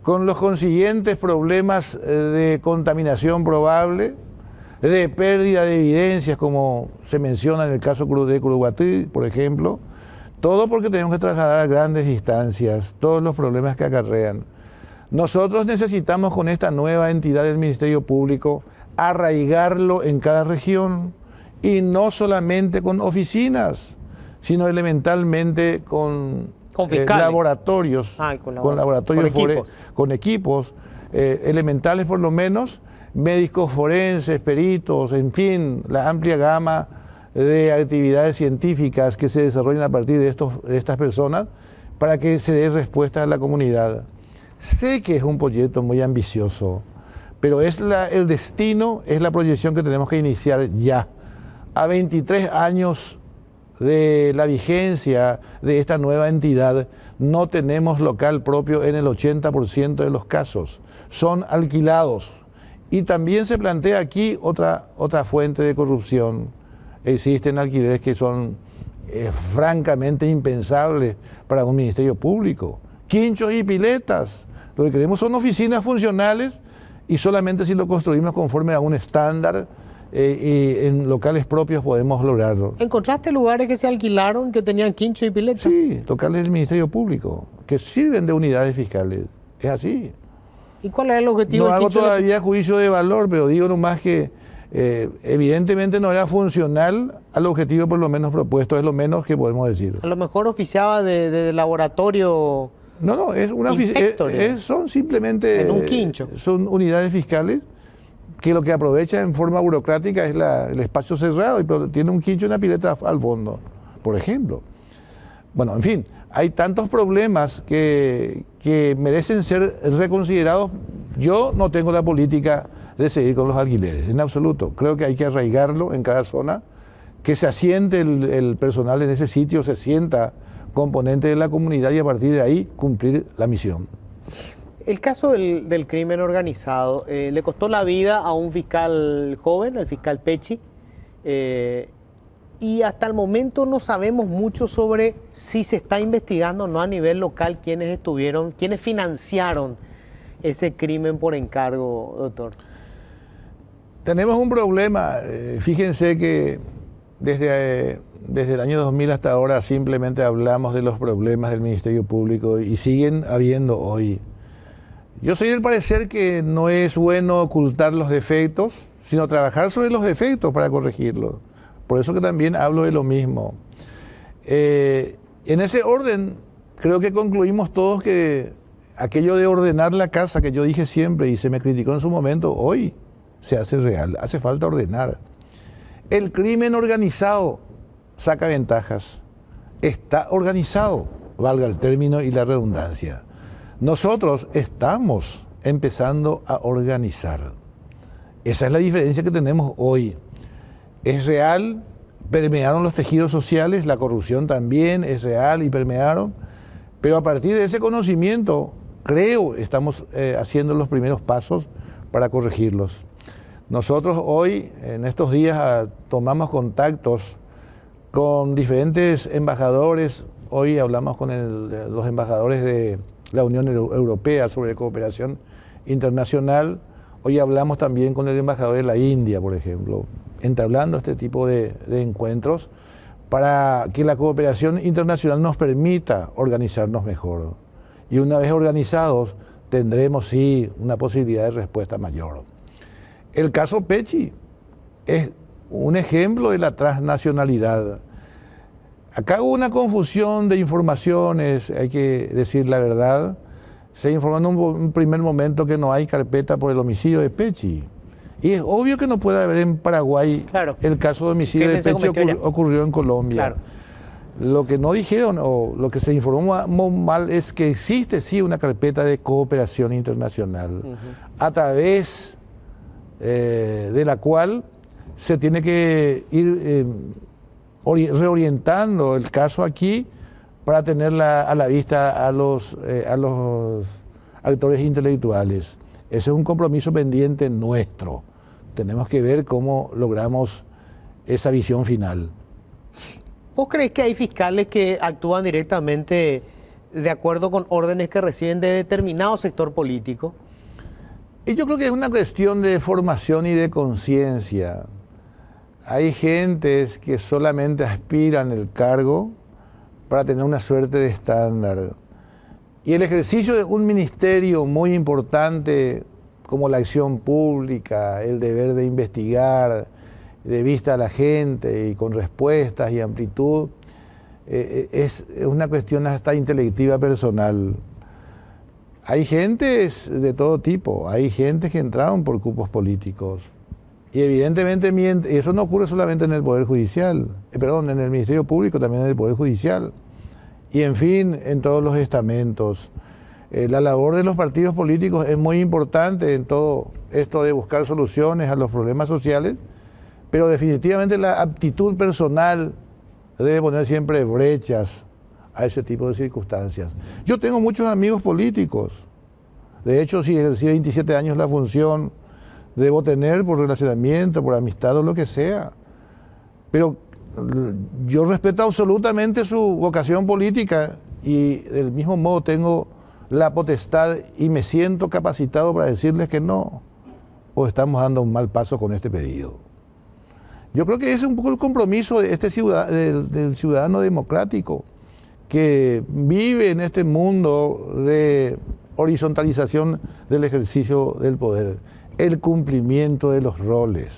con los consiguientes problemas de contaminación probable, de pérdida de evidencias, como se menciona en el caso de Curuguatí, por ejemplo, todo porque tenemos que trasladar a grandes distancias todos los problemas que acarrean. Nosotros necesitamos con esta nueva entidad del Ministerio Público arraigarlo en cada región y no solamente con oficinas, sino elementalmente con laboratorios, con equipos elementales por lo menos, médicos forenses, peritos, en fin, la amplia gama de actividades científicas que se desarrollan a partir de estas personas para que se dé respuesta a la comunidad. Sé que es un proyecto muy ambicioso, pero es el destino, es la proyección que tenemos que iniciar ya. A 23 años de la vigencia de esta nueva entidad, no tenemos local propio en el 80% de los casos. Son alquilados. Y también se plantea aquí otra fuente de corrupción. Existen alquileres que son francamente impensables para un ministerio público. Quinchos y piletas. Lo que queremos son oficinas funcionales y solamente si lo construimos conforme a un estándar y en locales propios podemos lograrlo. ¿Encontraste lugares que se alquilaron que tenían quincho y pileta? Sí, locales del Ministerio Público, que sirven de unidades fiscales. Es así. ¿Y cuál es el objetivo? No hago todavía juicio de valor, pero digo nomás que evidentemente no era funcional al objetivo por lo menos propuesto, es lo menos que podemos decir. A lo mejor oficiaba de laboratorio. No, es una son simplemente en un quincho. Son unidades fiscales que lo que aprovecha en forma burocrática es el espacio cerrado, pero tiene un quincho y una pileta al fondo, por ejemplo. Bueno, en fin, hay tantos problemas que merecen ser reconsiderados. Yo no tengo la política de seguir con los alquileres, en absoluto. Creo que hay que arraigarlo en cada zona, que se asiente el personal en ese sitio, se sienta componente de la comunidad y a partir de ahí cumplir la misión. El caso del crimen organizado le costó la vida a un fiscal joven, el fiscal Pecci, y hasta el momento no sabemos mucho sobre si se está investigando o no a nivel local quiénes financiaron ese crimen por encargo, doctor. Tenemos un problema. Fíjense que desde el año 2000 hasta ahora simplemente hablamos de los problemas del Ministerio Público y siguen habiendo hoy. Yo soy del parecer que no es bueno ocultar los defectos, sino trabajar sobre los defectos para corregirlos. Por eso que también hablo de lo mismo. En ese orden, creo que concluimos todos que aquello de ordenar la casa que yo dije siempre y se me criticó en su momento, hoy se hace real, hace falta ordenar. El crimen organizado saca ventajas, está organizado, valga el término y la redundancia. Nosotros estamos empezando a organizar. Esa es la diferencia que tenemos hoy. Es real, permearon los tejidos sociales, la corrupción también es real y permearon, pero a partir de ese conocimiento, creo, estamos haciendo los primeros pasos para corregirlos. Nosotros hoy, en estos días, tomamos contactos con diferentes embajadores. Hoy hablamos con los embajadores de la Unión Europea sobre cooperación internacional. Hoy hablamos también con el embajador de la India, por ejemplo, entablando este tipo de encuentros para que la cooperación internacional nos permita organizarnos mejor. Y una vez organizados, tendremos sí una posibilidad de respuesta mayor. El caso Pechi es un ejemplo de la transnacionalidad. Acá hubo una confusión de informaciones, hay que decir la verdad. Se informó en un primer momento que no hay carpeta por el homicidio de Pechi. Y es obvio que no puede haber en Paraguay, claro, el caso de homicidio de Pechi ocurrió en Colombia. Claro. Lo que no dijeron o lo que se informó mal es que existe sí una carpeta de cooperación internacional a través de la cual se tiene que ir reorientando el caso aquí para tener a la vista a los actores intelectuales. Ese es un compromiso pendiente nuestro. Tenemos que ver cómo logramos esa visión final. ¿Vos crees que hay fiscales que actúan directamente de acuerdo con órdenes que reciben de determinado sector político? Y yo creo que es una cuestión de formación y de conciencia. Hay gentes que solamente aspiran el cargo para tener una suerte de estándar. Y el ejercicio de un ministerio muy importante como la acción pública, el deber de investigar de vista a la gente y con respuestas y amplitud, es una cuestión hasta intelectiva personal. Hay gentes de todo tipo, hay gentes que entraron por cupos políticos. Y evidentemente, eso no ocurre solamente en el Poder Judicial, en el Ministerio Público, también en el Poder Judicial. Y en fin, en todos los estamentos. La labor de los partidos políticos es muy importante en todo esto de buscar soluciones a los problemas sociales, pero definitivamente la aptitud personal debe poner siempre brechas a ese tipo de circunstancias. Yo tengo muchos amigos políticos. De hecho, si ejercí 27 años la función, debo tener por relacionamiento, por amistad o lo que sea. Pero yo respeto absolutamente su vocación política y del mismo modo tengo la potestad y me siento capacitado para decirles que no, o estamos dando un mal paso con este pedido. Yo creo que ese es un poco el compromiso de del ciudadano democrático que vive en este mundo de horizontalización del ejercicio del poder, el cumplimiento de los roles.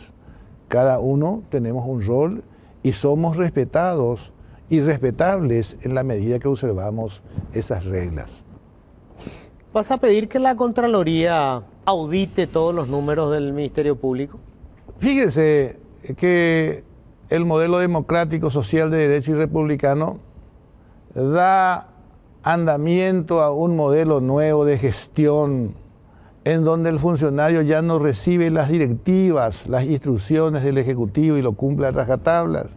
Cada uno tenemos un rol y somos respetados y respetables en la medida que observamos esas reglas. ¿Vas a pedir que la Contraloría audite todos los números del Ministerio Público? Fíjese que el modelo democrático, social de derecho y republicano da andamiento a un modelo nuevo de gestión en donde el funcionario ya no recibe las directivas, las instrucciones del Ejecutivo y lo cumple a rajatablas.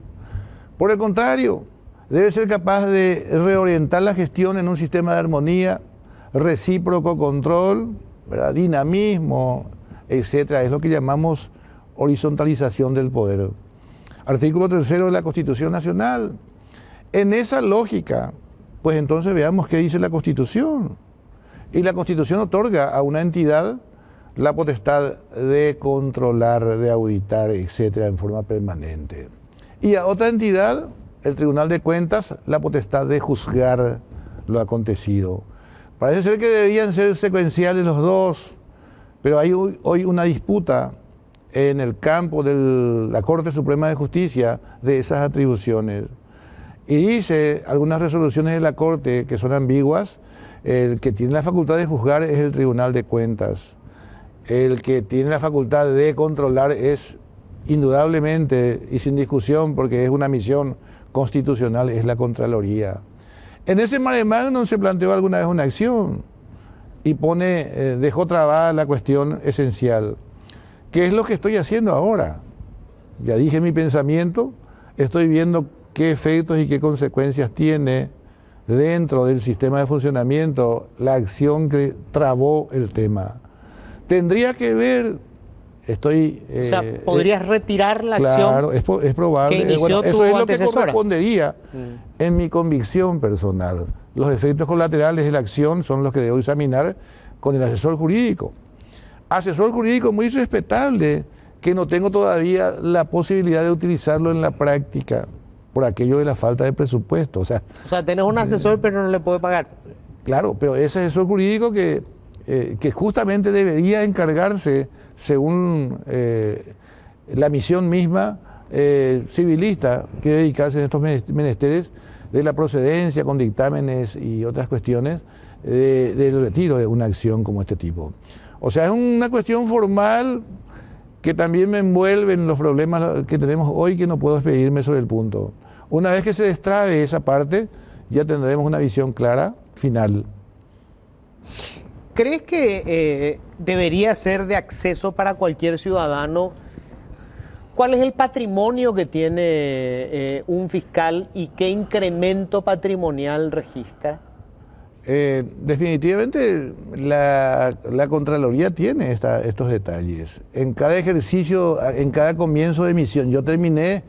Por el contrario, debe ser capaz de reorientar la gestión en un sistema de armonía, recíproco control, ¿verdad?, dinamismo, etcétera. Es lo que llamamos horizontalización del poder. artículo 3 de la Constitución Nacional. En esa lógica, pues entonces veamos qué dice la Constitución. Y la Constitución otorga a una entidad la potestad de controlar, de auditar, etcétera, en forma permanente. Y a otra entidad, el Tribunal de Cuentas, la potestad de juzgar lo acontecido. Parece ser que deberían ser secuenciales los dos, pero hay hoy una disputa en el campo de la Corte Suprema de Justicia de esas atribuciones. Y dice algunas resoluciones de la Corte que son ambiguas. El que tiene la facultad de juzgar es el Tribunal de Cuentas. El que tiene la facultad de controlar es indudablemente y sin discusión, porque es una misión constitucional, es la Contraloría. En ese mare magnum se planteó alguna vez una acción y dejó trabada la cuestión esencial. ¿Qué es lo que estoy haciendo ahora? Ya dije mi pensamiento, estoy viendo qué efectos y qué consecuencias tiene dentro del sistema de funcionamiento la acción que trabó el tema. Tendría que ver, o sea, ¿podrías retirar la claro, acción es probable. que inició Eso tu es lo que antecesora? correspondería en mi convicción personal. Los efectos colaterales de la acción son los que debo examinar con el asesor jurídico. Asesor jurídico muy respetable, que no tengo todavía la posibilidad de utilizarlo en la práctica por aquello de la falta de presupuesto. O sea, tenés un asesor pero no le puede pagar. Claro, pero ese asesor jurídico que justamente debería encargarse, según la misión misma civilista, que dedicarse en estos menesteres de la procedencia con dictámenes y otras cuestiones del retiro de una acción como este tipo. O sea, es una cuestión formal que también me envuelve en los problemas que tenemos hoy, que no puedo expedirme sobre el punto. Una vez que se destrabe esa parte, ya tendremos una visión clara, final. ¿Crees que debería ser de acceso para cualquier ciudadano? ¿Cuál es el patrimonio que tiene un fiscal y qué incremento patrimonial registra? Definitivamente la Contraloría tiene estos detalles. En cada ejercicio, en cada comienzo de misión, yo terminé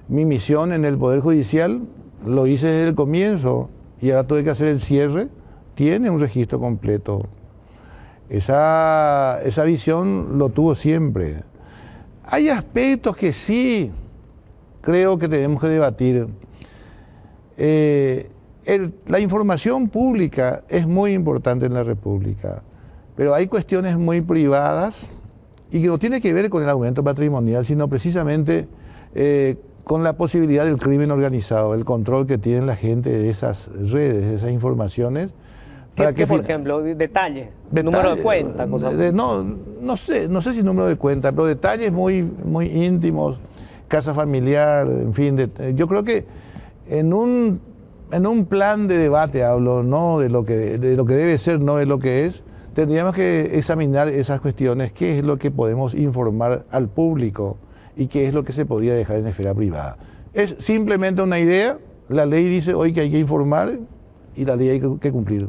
mi misión en el Poder Judicial, lo hice desde el comienzo y ahora tuve que hacer el cierre, tiene un registro completo. Esa visión lo tuvo siempre. Hay aspectos que sí creo que tenemos que debatir. La información pública es muy importante en la República, pero hay cuestiones muy privadas y que no tiene que ver con el aumento patrimonial, sino precisamente con la posibilidad del crimen organizado, el control que tiene la gente de esas redes, de esas informaciones. ¿Qué, por ejemplo, detalles? ¿Número de cuenta? No sé si número de cuenta, pero detalles muy íntimos, casa familiar, en fin. Yo creo que en un plan de debate hablo, no de lo que debe ser, no de lo que es, tendríamos que examinar esas cuestiones, qué es lo que podemos informar al público y qué es lo que se podría dejar en esfera privada. Es simplemente una idea, la ley dice hoy que hay que informar y la ley hay que cumplir.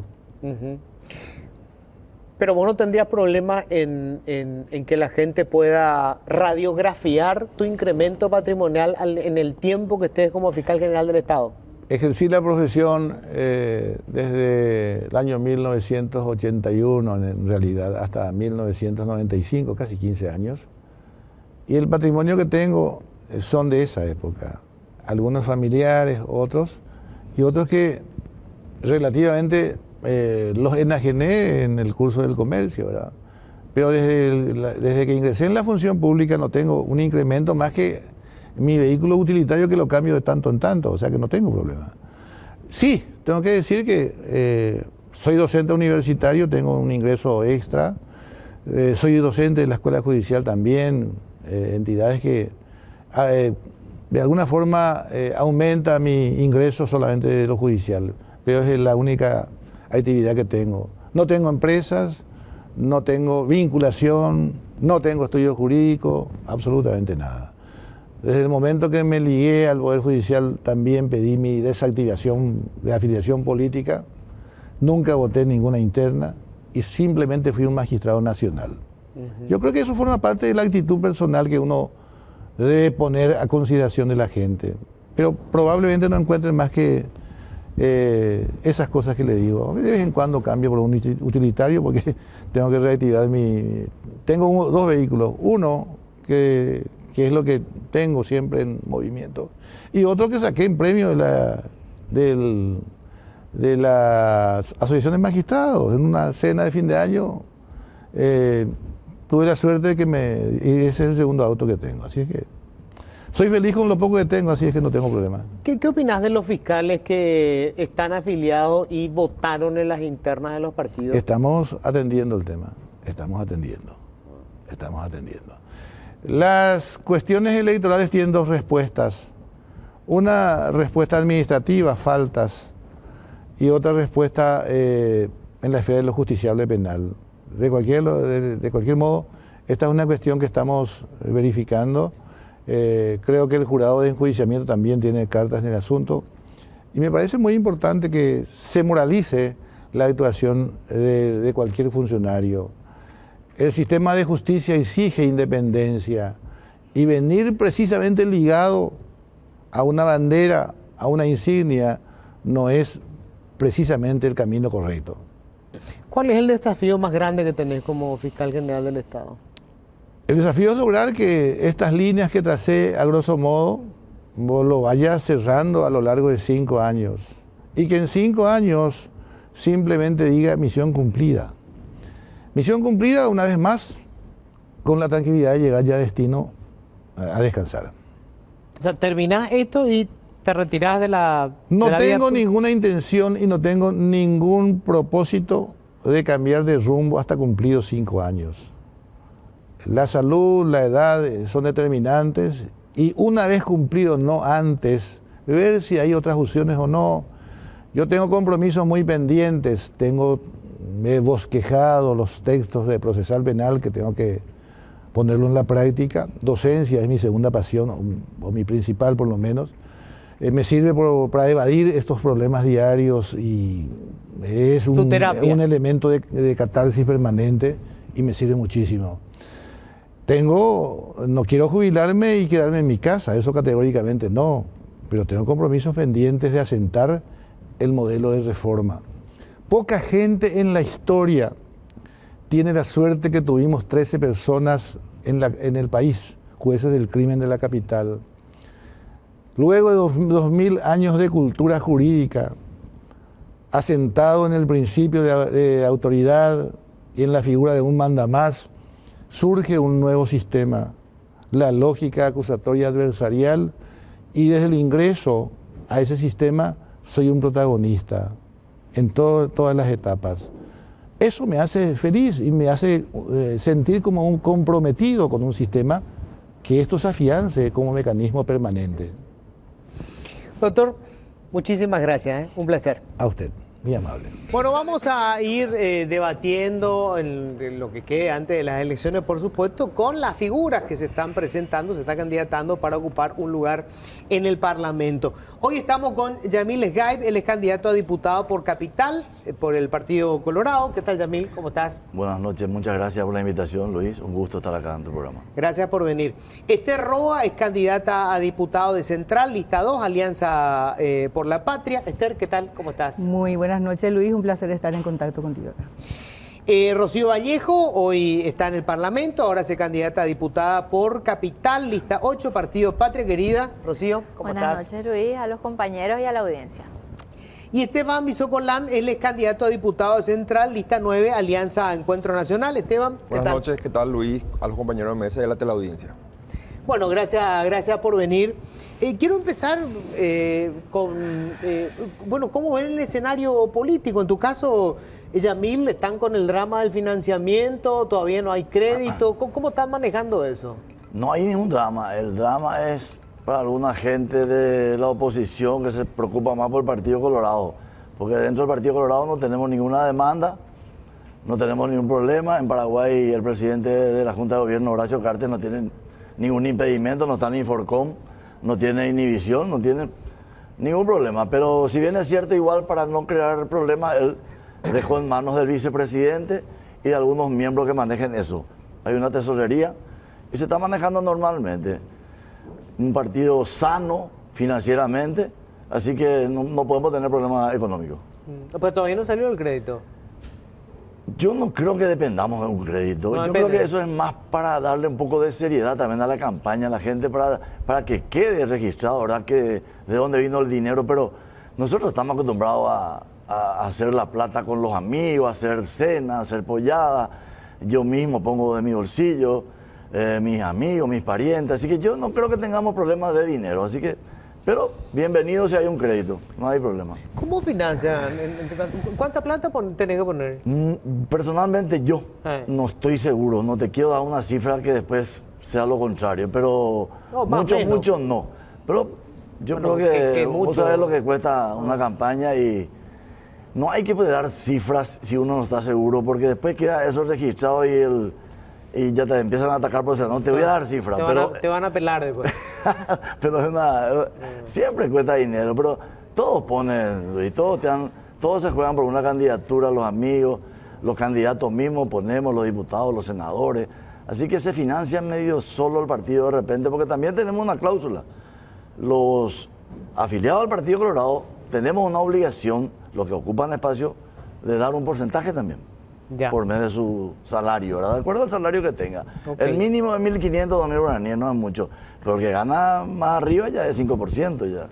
Pero vos no tendrías problema en que la gente pueda radiografiar tu incremento patrimonial en el tiempo que estés como fiscal general del Estado. Ejercí la profesión desde el año 1981, en realidad, hasta 1995, casi 15 años. Y el patrimonio que tengo son de esa época. Algunos familiares, otros, y otros que relativamente los enajené en el curso del comercio, ¿verdad? Pero desde que ingresé en la función pública no tengo un incremento más que mi vehículo utilitario, que lo cambio de tanto en tanto, o sea que no tengo problema. Sí, tengo que decir que soy docente universitario, tengo un ingreso extra, soy docente de la Escuela Judicial también, entidades que de alguna forma aumenta mi ingreso solamente de lo judicial, pero es la única actividad que tengo. No tengo empresas, no tengo vinculación, no tengo estudio jurídico, absolutamente nada. Desde el momento que me ligué al Poder Judicial también pedí mi desactivación de afiliación política, nunca voté en ninguna interna y simplemente fui un magistrado nacional. Yo creo que eso forma parte de la actitud personal que uno de poner a consideración de la gente. Pero probablemente no encuentren más que esas cosas que le digo. De vez en cuando cambio por un utilitario porque tengo que reactivar Tengo dos vehículos, uno que es lo que tengo siempre en movimiento, y otro que saqué en premio de la Asociación de Magistrados. En una cena de fin de año tuve la suerte de y ese es el segundo auto que tengo, así es que soy feliz con lo poco que tengo, así es que no tengo problema. ¿Qué opinas de los fiscales que están afiliados y votaron en las internas de los partidos? Estamos atendiendo el tema, estamos atendiendo. Las cuestiones electorales tienen dos respuestas. Una respuesta administrativa, faltas, y otra respuesta en la esfera de lo justiciable penal. De cualquier modo, esta es una cuestión que estamos verificando. Creo que el jurado de enjuiciamiento también tiene cartas en el asunto. Y me parece muy importante que se moralice la actuación de cualquier funcionario. El sistema de justicia exige independencia, y venir precisamente ligado a una bandera, a una insignia, no es precisamente el camino correcto. ¿Cuál es el desafío más grande que tenés como fiscal general del Estado? El desafío es lograr que estas líneas que tracé, a grosso modo, vos lo vayas cerrando a lo largo de 5 años. Y que en 5 años simplemente diga misión cumplida. Misión cumplida, una vez más, con la tranquilidad de llegar ya a destino a descansar. O sea, terminás esto y te retirás de la... No tengo ninguna intención y no tengo ningún propósito de cambiar de rumbo hasta cumplidos 5 años. La salud, la edad son determinantes, y una vez cumplido, no antes, ver si hay otras opciones o no. Yo tengo compromisos muy pendientes, he bosquejado los textos de procesal penal que tengo que ponerlo en la práctica. Docencia es mi segunda pasión, o mi principal por lo menos. Me sirve para evadir estos problemas diarios, y es un elemento de catarsis permanente, y me sirve muchísimo. No quiero jubilarme y quedarme en mi casa, eso categóricamente no, pero tengo compromisos pendientes de asentar el modelo de reforma. Poca gente en la historia tiene la suerte que tuvimos 13 personas en el país, jueces del crimen de la capital. Luego de 2000 años de cultura jurídica, asentado en el principio de autoridad y en la figura de un mandamás, surge un nuevo sistema, la lógica acusatoria adversarial, y desde el ingreso a ese sistema soy un protagonista en todas las etapas. Eso me hace feliz y me hace sentir como un comprometido con un sistema que esto se afiance como mecanismo permanente. Doctor, muchísimas gracias, un placer. A usted. Muy amable. Bueno, vamos a ir debatiendo en lo que quede antes de las elecciones, por supuesto, con las figuras que se están presentando, se están candidatando para ocupar un lugar en el Parlamento. Hoy estamos con Yamil Sgaib, él es candidato a diputado por Capital, por el Partido Colorado. ¿Qué tal, Yamil? ¿Cómo estás? Buenas noches, muchas gracias por la invitación, Luis. Un gusto estar acá en tu programa. Gracias por venir. Esther Roa es candidata a diputado de Central, lista 2, Alianza por la Patria. Esther, ¿qué tal? ¿Cómo estás? Muy buenas noches, Luis. Un placer estar en contacto contigo. Rocío Vallejo hoy está en el Parlamento, ahora se candidata a diputada por Capital, lista 8, Partido Patria. Querida Rocío, ¿cómo estás? Buenas noches, Luis, a los compañeros y a la audiencia. Y Esteban Bisocolán, él es candidato a diputado de Central, lista 9, Alianza Encuentro Nacional. Esteban, ¿qué Buenas tal? noches, ¿qué tal, Luis? A los compañeros de mesa y a la teleaudiencia. Bueno, gracias por venir. Quiero empezar bueno, ¿cómo ven el escenario político? En tu caso, Yamil, están con el drama del financiamiento, todavía no hay crédito. ¿Cómo están manejando eso? No hay ningún drama. El drama es para alguna gente de la oposición que se preocupa más por el Partido Colorado. Porque dentro del Partido Colorado no tenemos ninguna demanda, no tenemos ningún problema. En Paraguay el presidente de la Junta de Gobierno, Horacio Cartes, no tiene ningún impedimento, no está en Inforcom, no tiene inhibición, no tiene ningún problema. Pero si bien es cierto, igual para no crear problemas, él dejó en manos del vicepresidente y de algunos miembros que manejen eso. Hay una tesorería y se está manejando normalmente. un partido sano financieramente, así que no podemos tener problemas económicos. Pero todavía no salió el crédito. Yo no creo que dependamos de un crédito. No Yo depende. creo que eso es más para darle un poco de seriedad también a la campaña, a la gente, para que quede registrado, ¿verdad? Que de dónde vino el dinero. Pero nosotros estamos acostumbrados a hacer la plata con los amigos, a hacer cenas, a hacer polladas. Yo mismo pongo de mi bolsillo, mis amigos, mis parientes. Así que yo no creo que tengamos problemas de dinero. Así que, pero bienvenido si hay un crédito, no hay problema. ¿Cómo financian? ¿Cuánta plata tenés que poner? Personalmente yo no estoy seguro, no te quiero dar una cifra que después sea lo contrario, pero No, más o menos. mucho no. Pero yo Bueno, creo que, que vos mucho. sabés lo que cuesta una campaña y no hay que dar cifras si uno no está seguro, porque después queda eso registrado y ya te empiezan a atacar por eso. No te voy a dar cifras, Te van a pelar después. pero siempre cuesta dinero, pero todos ponen, y todos se juegan por una candidatura, los amigos, los candidatos mismos ponemos, los diputados, los senadores, así que se financia medio solo el partido de repente, porque también tenemos una cláusula. Los afiliados al Partido Colorado tenemos una obligación, los que ocupan espacio, de dar un porcentaje también. Ya. Por medio de su salario, ¿verdad? De acuerdo al salario que tenga. Ok. El mínimo de 1.500, 2.000 guaraníes no es mucho, pero el que gana más arriba ya es 5% ya.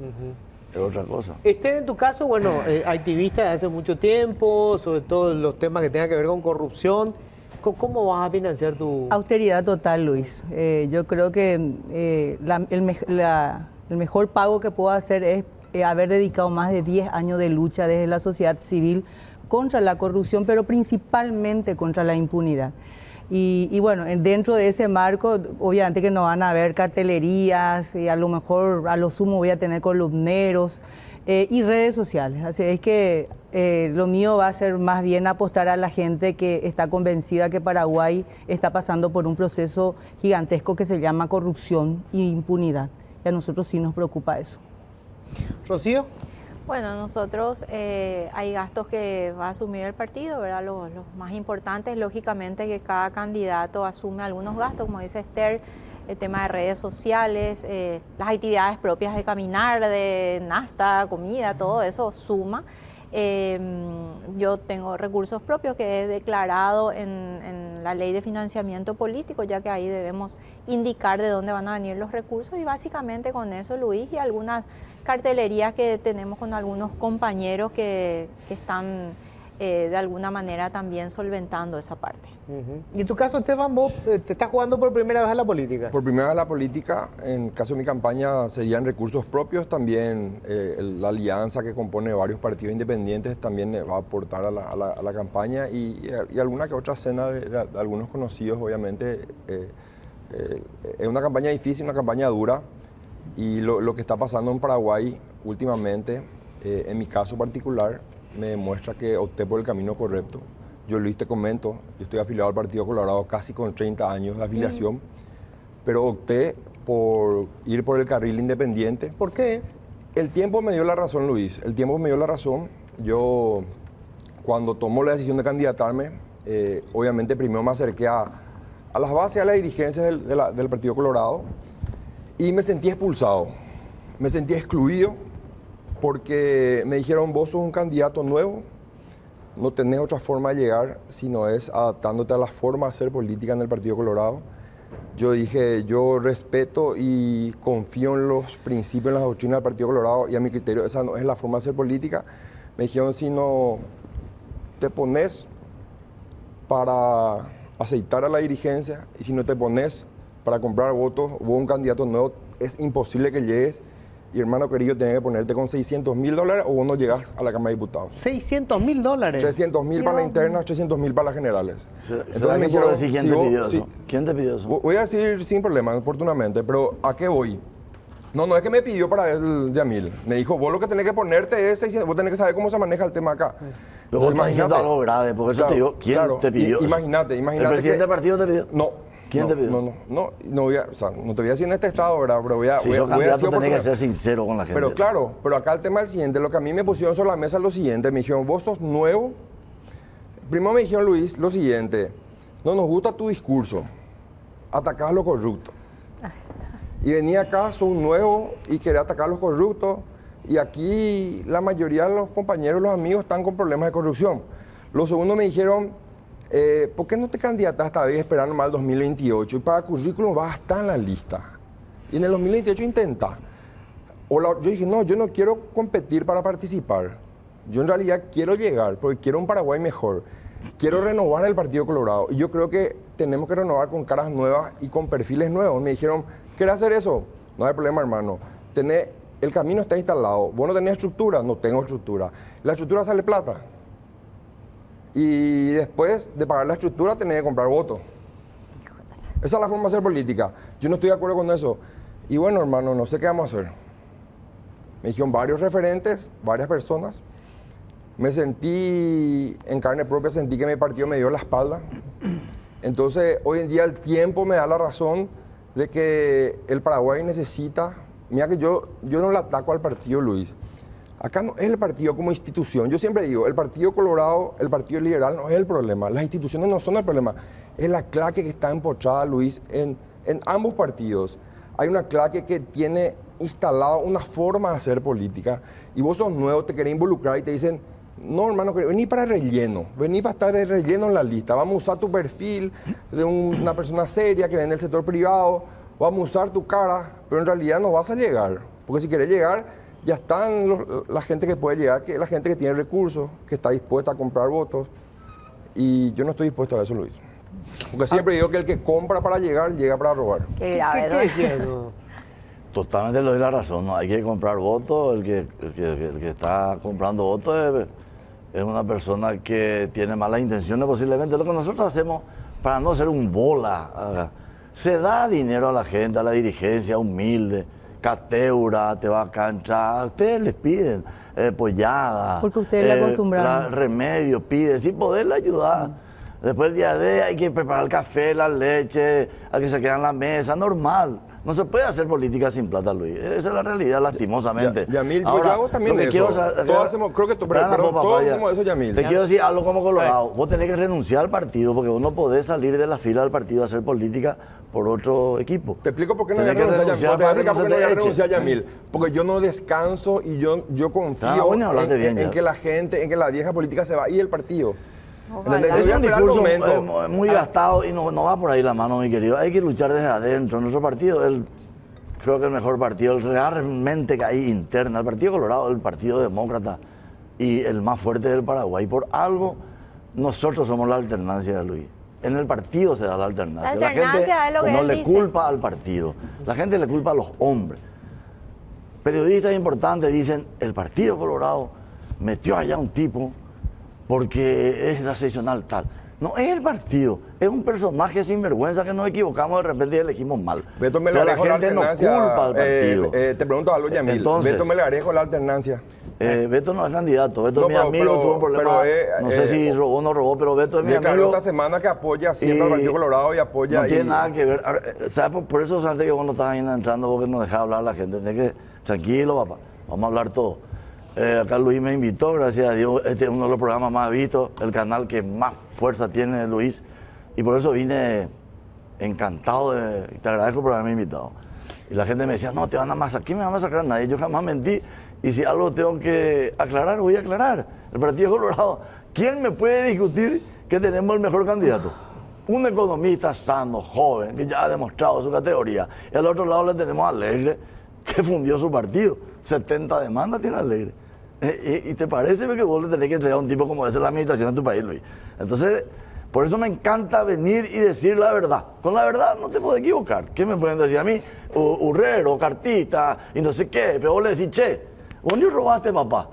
Es otra cosa. En tu caso, bueno, activista de hace mucho tiempo, sobre todo los temas que tengan que ver con corrupción. ¿Cómo vas a financiar tu...? Austeridad total, Luis. Yo creo que el mejor pago que puedo hacer es haber dedicado más de 10 años de lucha desde la sociedad civil contra la corrupción, pero principalmente contra la impunidad. Y bueno, dentro de ese marco, obviamente que no van a haber cartelerías, y a lo mejor, a lo sumo voy a tener columneros y redes sociales. Así es que lo mío va a ser más bien apostar a la gente que está convencida que Paraguay está pasando por un proceso gigantesco que se llama corrupción e impunidad. Y a nosotros sí nos preocupa eso. Rocío. Bueno, nosotros hay gastos que va a asumir el partido, ¿verdad? Los más importantes, lógicamente, que cada candidato asume algunos gastos, como dice Esther, el tema de redes sociales, las actividades propias de caminar, de nafta, comida, todo eso suma. Yo tengo recursos propios que he declarado en la ley de financiamiento político, ya que ahí debemos indicar de dónde van a venir los recursos y básicamente con eso, Luis, y algunas cartelerías que tenemos con algunos compañeros que están de alguna manera también solventando esa parte. Y en tu caso, Esteban, vos te estás jugando por primera vez a la política. Por primera vez a la política, en caso de mi campaña, serían recursos propios. También la alianza que compone varios partidos independientes también va a aportar a la campaña y alguna que otra cena de algunos conocidos, obviamente. Es una campaña difícil, una campaña dura. Y lo que está pasando en Paraguay últimamente, en mi caso particular, me demuestra que opté por el camino correcto. Yo, Luis, te comento, yo estoy afiliado al Partido Colorado casi con 30 años de afiliación, pero opté por ir por el carril independiente. ¿Por qué? El tiempo me dio la razón, Luis, el tiempo me dio la razón. Yo, cuando tomó la decisión de candidatarme, obviamente primero me acerqué a las bases, a las dirigencias del Partido Colorado, y me sentí expulsado, me sentí excluido, porque me dijeron, vos sos un candidato nuevo, no tenés otra forma de llegar, sino es adaptándote a la forma de hacer política en el Partido Colorado. Yo dije, yo respeto y confío en los principios, en las doctrinas del Partido Colorado, y a mi criterio esa no es la forma de hacer política. Me dijeron, si no te pones para aceitar a la dirigencia, y si no te pones para comprar votos, hubo un candidato nuevo, es imposible que llegues. Y hermano querido, tenés que ponerte con $600.000 o vos no llegás a la Cámara de Diputados. $600.000. 300.000 para las internas, 300.000 para las generales. Entonces me quiero decir quién te pidió eso. ¿Quién te pidió eso? Voy a decir sin problema, oportunamente, pero ¿a qué voy? No es que me pidió para él, Yamil. Me dijo, vos lo que tenés que ponerte es 600, vos tenés que saber cómo se maneja el tema acá. Pero vos estás diciendo algo grave, porque eso te digo, ¿quién te pidió? Imagínate. ¿El presidente del partido te pidió? No. ¿Quién te pidió? No voy a, o sea, no te voy a decir en este estado, ¿verdad? Pero voy a decir tenés que ser sincero con la gente. Pero claro, pero acá el tema es el siguiente, lo que a mí me pusieron sobre la mesa es lo siguiente, me dijeron, vos sos nuevo. Primero me dijeron, Luis, lo siguiente, no nos gusta tu discurso, atacás a lo corrupto. Y venía acá, sos un nuevo y quería atacar a los corruptos. Y aquí la mayoría de los compañeros, los amigos están con problemas de corrupción. Los segundos me dijeron, ¿por qué no te candidatas esta vez esperando más el 2028? Y para currículum vas a estar en la lista. Y en el 2028 intenta. Yo dije, no, yo no quiero competir para participar. Yo en realidad quiero llegar, porque quiero un Paraguay mejor. Quiero renovar el Partido Colorado. Y yo creo que tenemos que renovar con caras nuevas y con perfiles nuevos. Me dijeron, ¿querés hacer eso? No hay problema, hermano. El camino está instalado. ¿Vos no tenés estructura? No tengo estructura. La estructura sale plata. Y después de pagar la estructura tenés que comprar votos. Esa es la forma de hacer política. Yo no estoy de acuerdo con eso. Y bueno, hermano, no sé qué vamos a hacer. Me dijeron varios referentes, varias personas. Me sentí, en carne propia, sentí que mi partido me dio la espalda. Entonces, hoy en día el tiempo me da la razón de que el Paraguay necesita... Mira que yo no le ataco al partido, Luis. Acá no es el partido como institución. Yo siempre digo, el Partido Colorado, el Partido Liberal no es el problema. Las instituciones no son el problema. Es la claque que está empochada, Luis, en ambos partidos. Hay una claque que tiene instalado una forma de hacer política. Y vos sos nuevo, te querés involucrar y te dicen, no, hermano, vení para relleno. Vení para estar de relleno en la lista. Vamos a usar tu perfil de una persona seria que viene del sector privado. Vamos a usar tu cara, pero en realidad no vas a llegar. Porque si querés llegar, ya están la gente que puede llegar, que es la gente que tiene recursos, que está dispuesta a comprar votos. Y yo no estoy dispuesto a eso, Luis. Porque siempre digo que el que compra para llegar, llega para robar. Qué grave, Totalmente le doy la razón, no hay que comprar votos. El que está comprando votos es una persona que tiene malas intenciones posiblemente. Lo que nosotros hacemos para no ser un bola, se da dinero a la gente, a la dirigencia humilde, Cateura, te va a cancha, ustedes les piden pollada, porque ustedes le acostumbraron. Remedio, piden, sin poderle ayudar. Después del día de hay que preparar el café, la leche, hay que se quedan en la mesa, normal. No se puede hacer política sin plata, Luis. Esa es la realidad, lastimosamente. Yamil, yo hago también eso. Todos hacemos, creo que todos hacemos eso, Yamil. Te quiero decir algo como Colorado. Vos tenés que renunciar al partido porque vos no podés salir de la fila del partido a hacer política por otro equipo. Te explico por qué no voy a renunciar, Yamil. Te voy a explicar por qué no voy a renunciar, Yamil. Porque yo no descanso y yo confío en que la gente, en que la vieja política se va y el partido. Es un discurso muy gastado y no va por ahí la mano, mi querido. Hay que luchar desde adentro. Nuestro partido, creo que el mejor partido, realmente que hay interna. El Partido Colorado, el Partido Demócrata y el más fuerte del Paraguay. Por algo, nosotros somos la alternancia de Luis. En el partido se da la alternancia. La alternancia gente es lo que no él le dice. culpa al partido. La gente le culpa a los hombres. Periodistas importantes dicen, el Partido Colorado metió allá un tipo porque es la seccional tal. No es el partido, es un personaje sinvergüenza que nos equivocamos de repente y elegimos mal. Beto Melgarejo, la alternancia. No culpa al partido. Te pregunto algo, Yamil. Entonces, Beto Melgarejo, la alternancia. Beto no es candidato, Beto es mi amigo, tuvo un problema, no sé si robó o no robó, pero Beto es mi amigo. Esta semana que apoya siempre al Partido Colorado y apoya... No tiene nada que ver, ¿sabes? Por eso antes que vos no estabas ahí entrando porque no dejaba hablar a la gente, tenés que, tranquilo papá, vamos a hablar todo. Acá Luis me invitó, gracias a Dios, este es uno de los programas más vistos, el canal que más fuerza tiene Luis, y por eso vine encantado, te agradezco por haberme invitado. Y la gente me decía, no, te van a masacrar, ¿quién me va a masacrar? Nadie, yo jamás mentí, y si algo tengo que aclarar, voy a aclarar. El Partido Colorado, ¿quién me puede discutir que tenemos el mejor candidato? Un economista sano, joven, que ya ha demostrado su categoría, y al otro lado le tenemos a Alegre, que fundió su partido, 70 demandas tiene Alegre. ¿Y te parece que vos le tenés que entregar a un tipo como ese la administración de tu país, Luis? Entonces, por eso me encanta venir y decir la verdad. Con la verdad no te puedo equivocar. ¿Qué me pueden decir a mí? Urrero, cartita y no sé qué. Pero vos le decís, che, vos ni robaste, papá.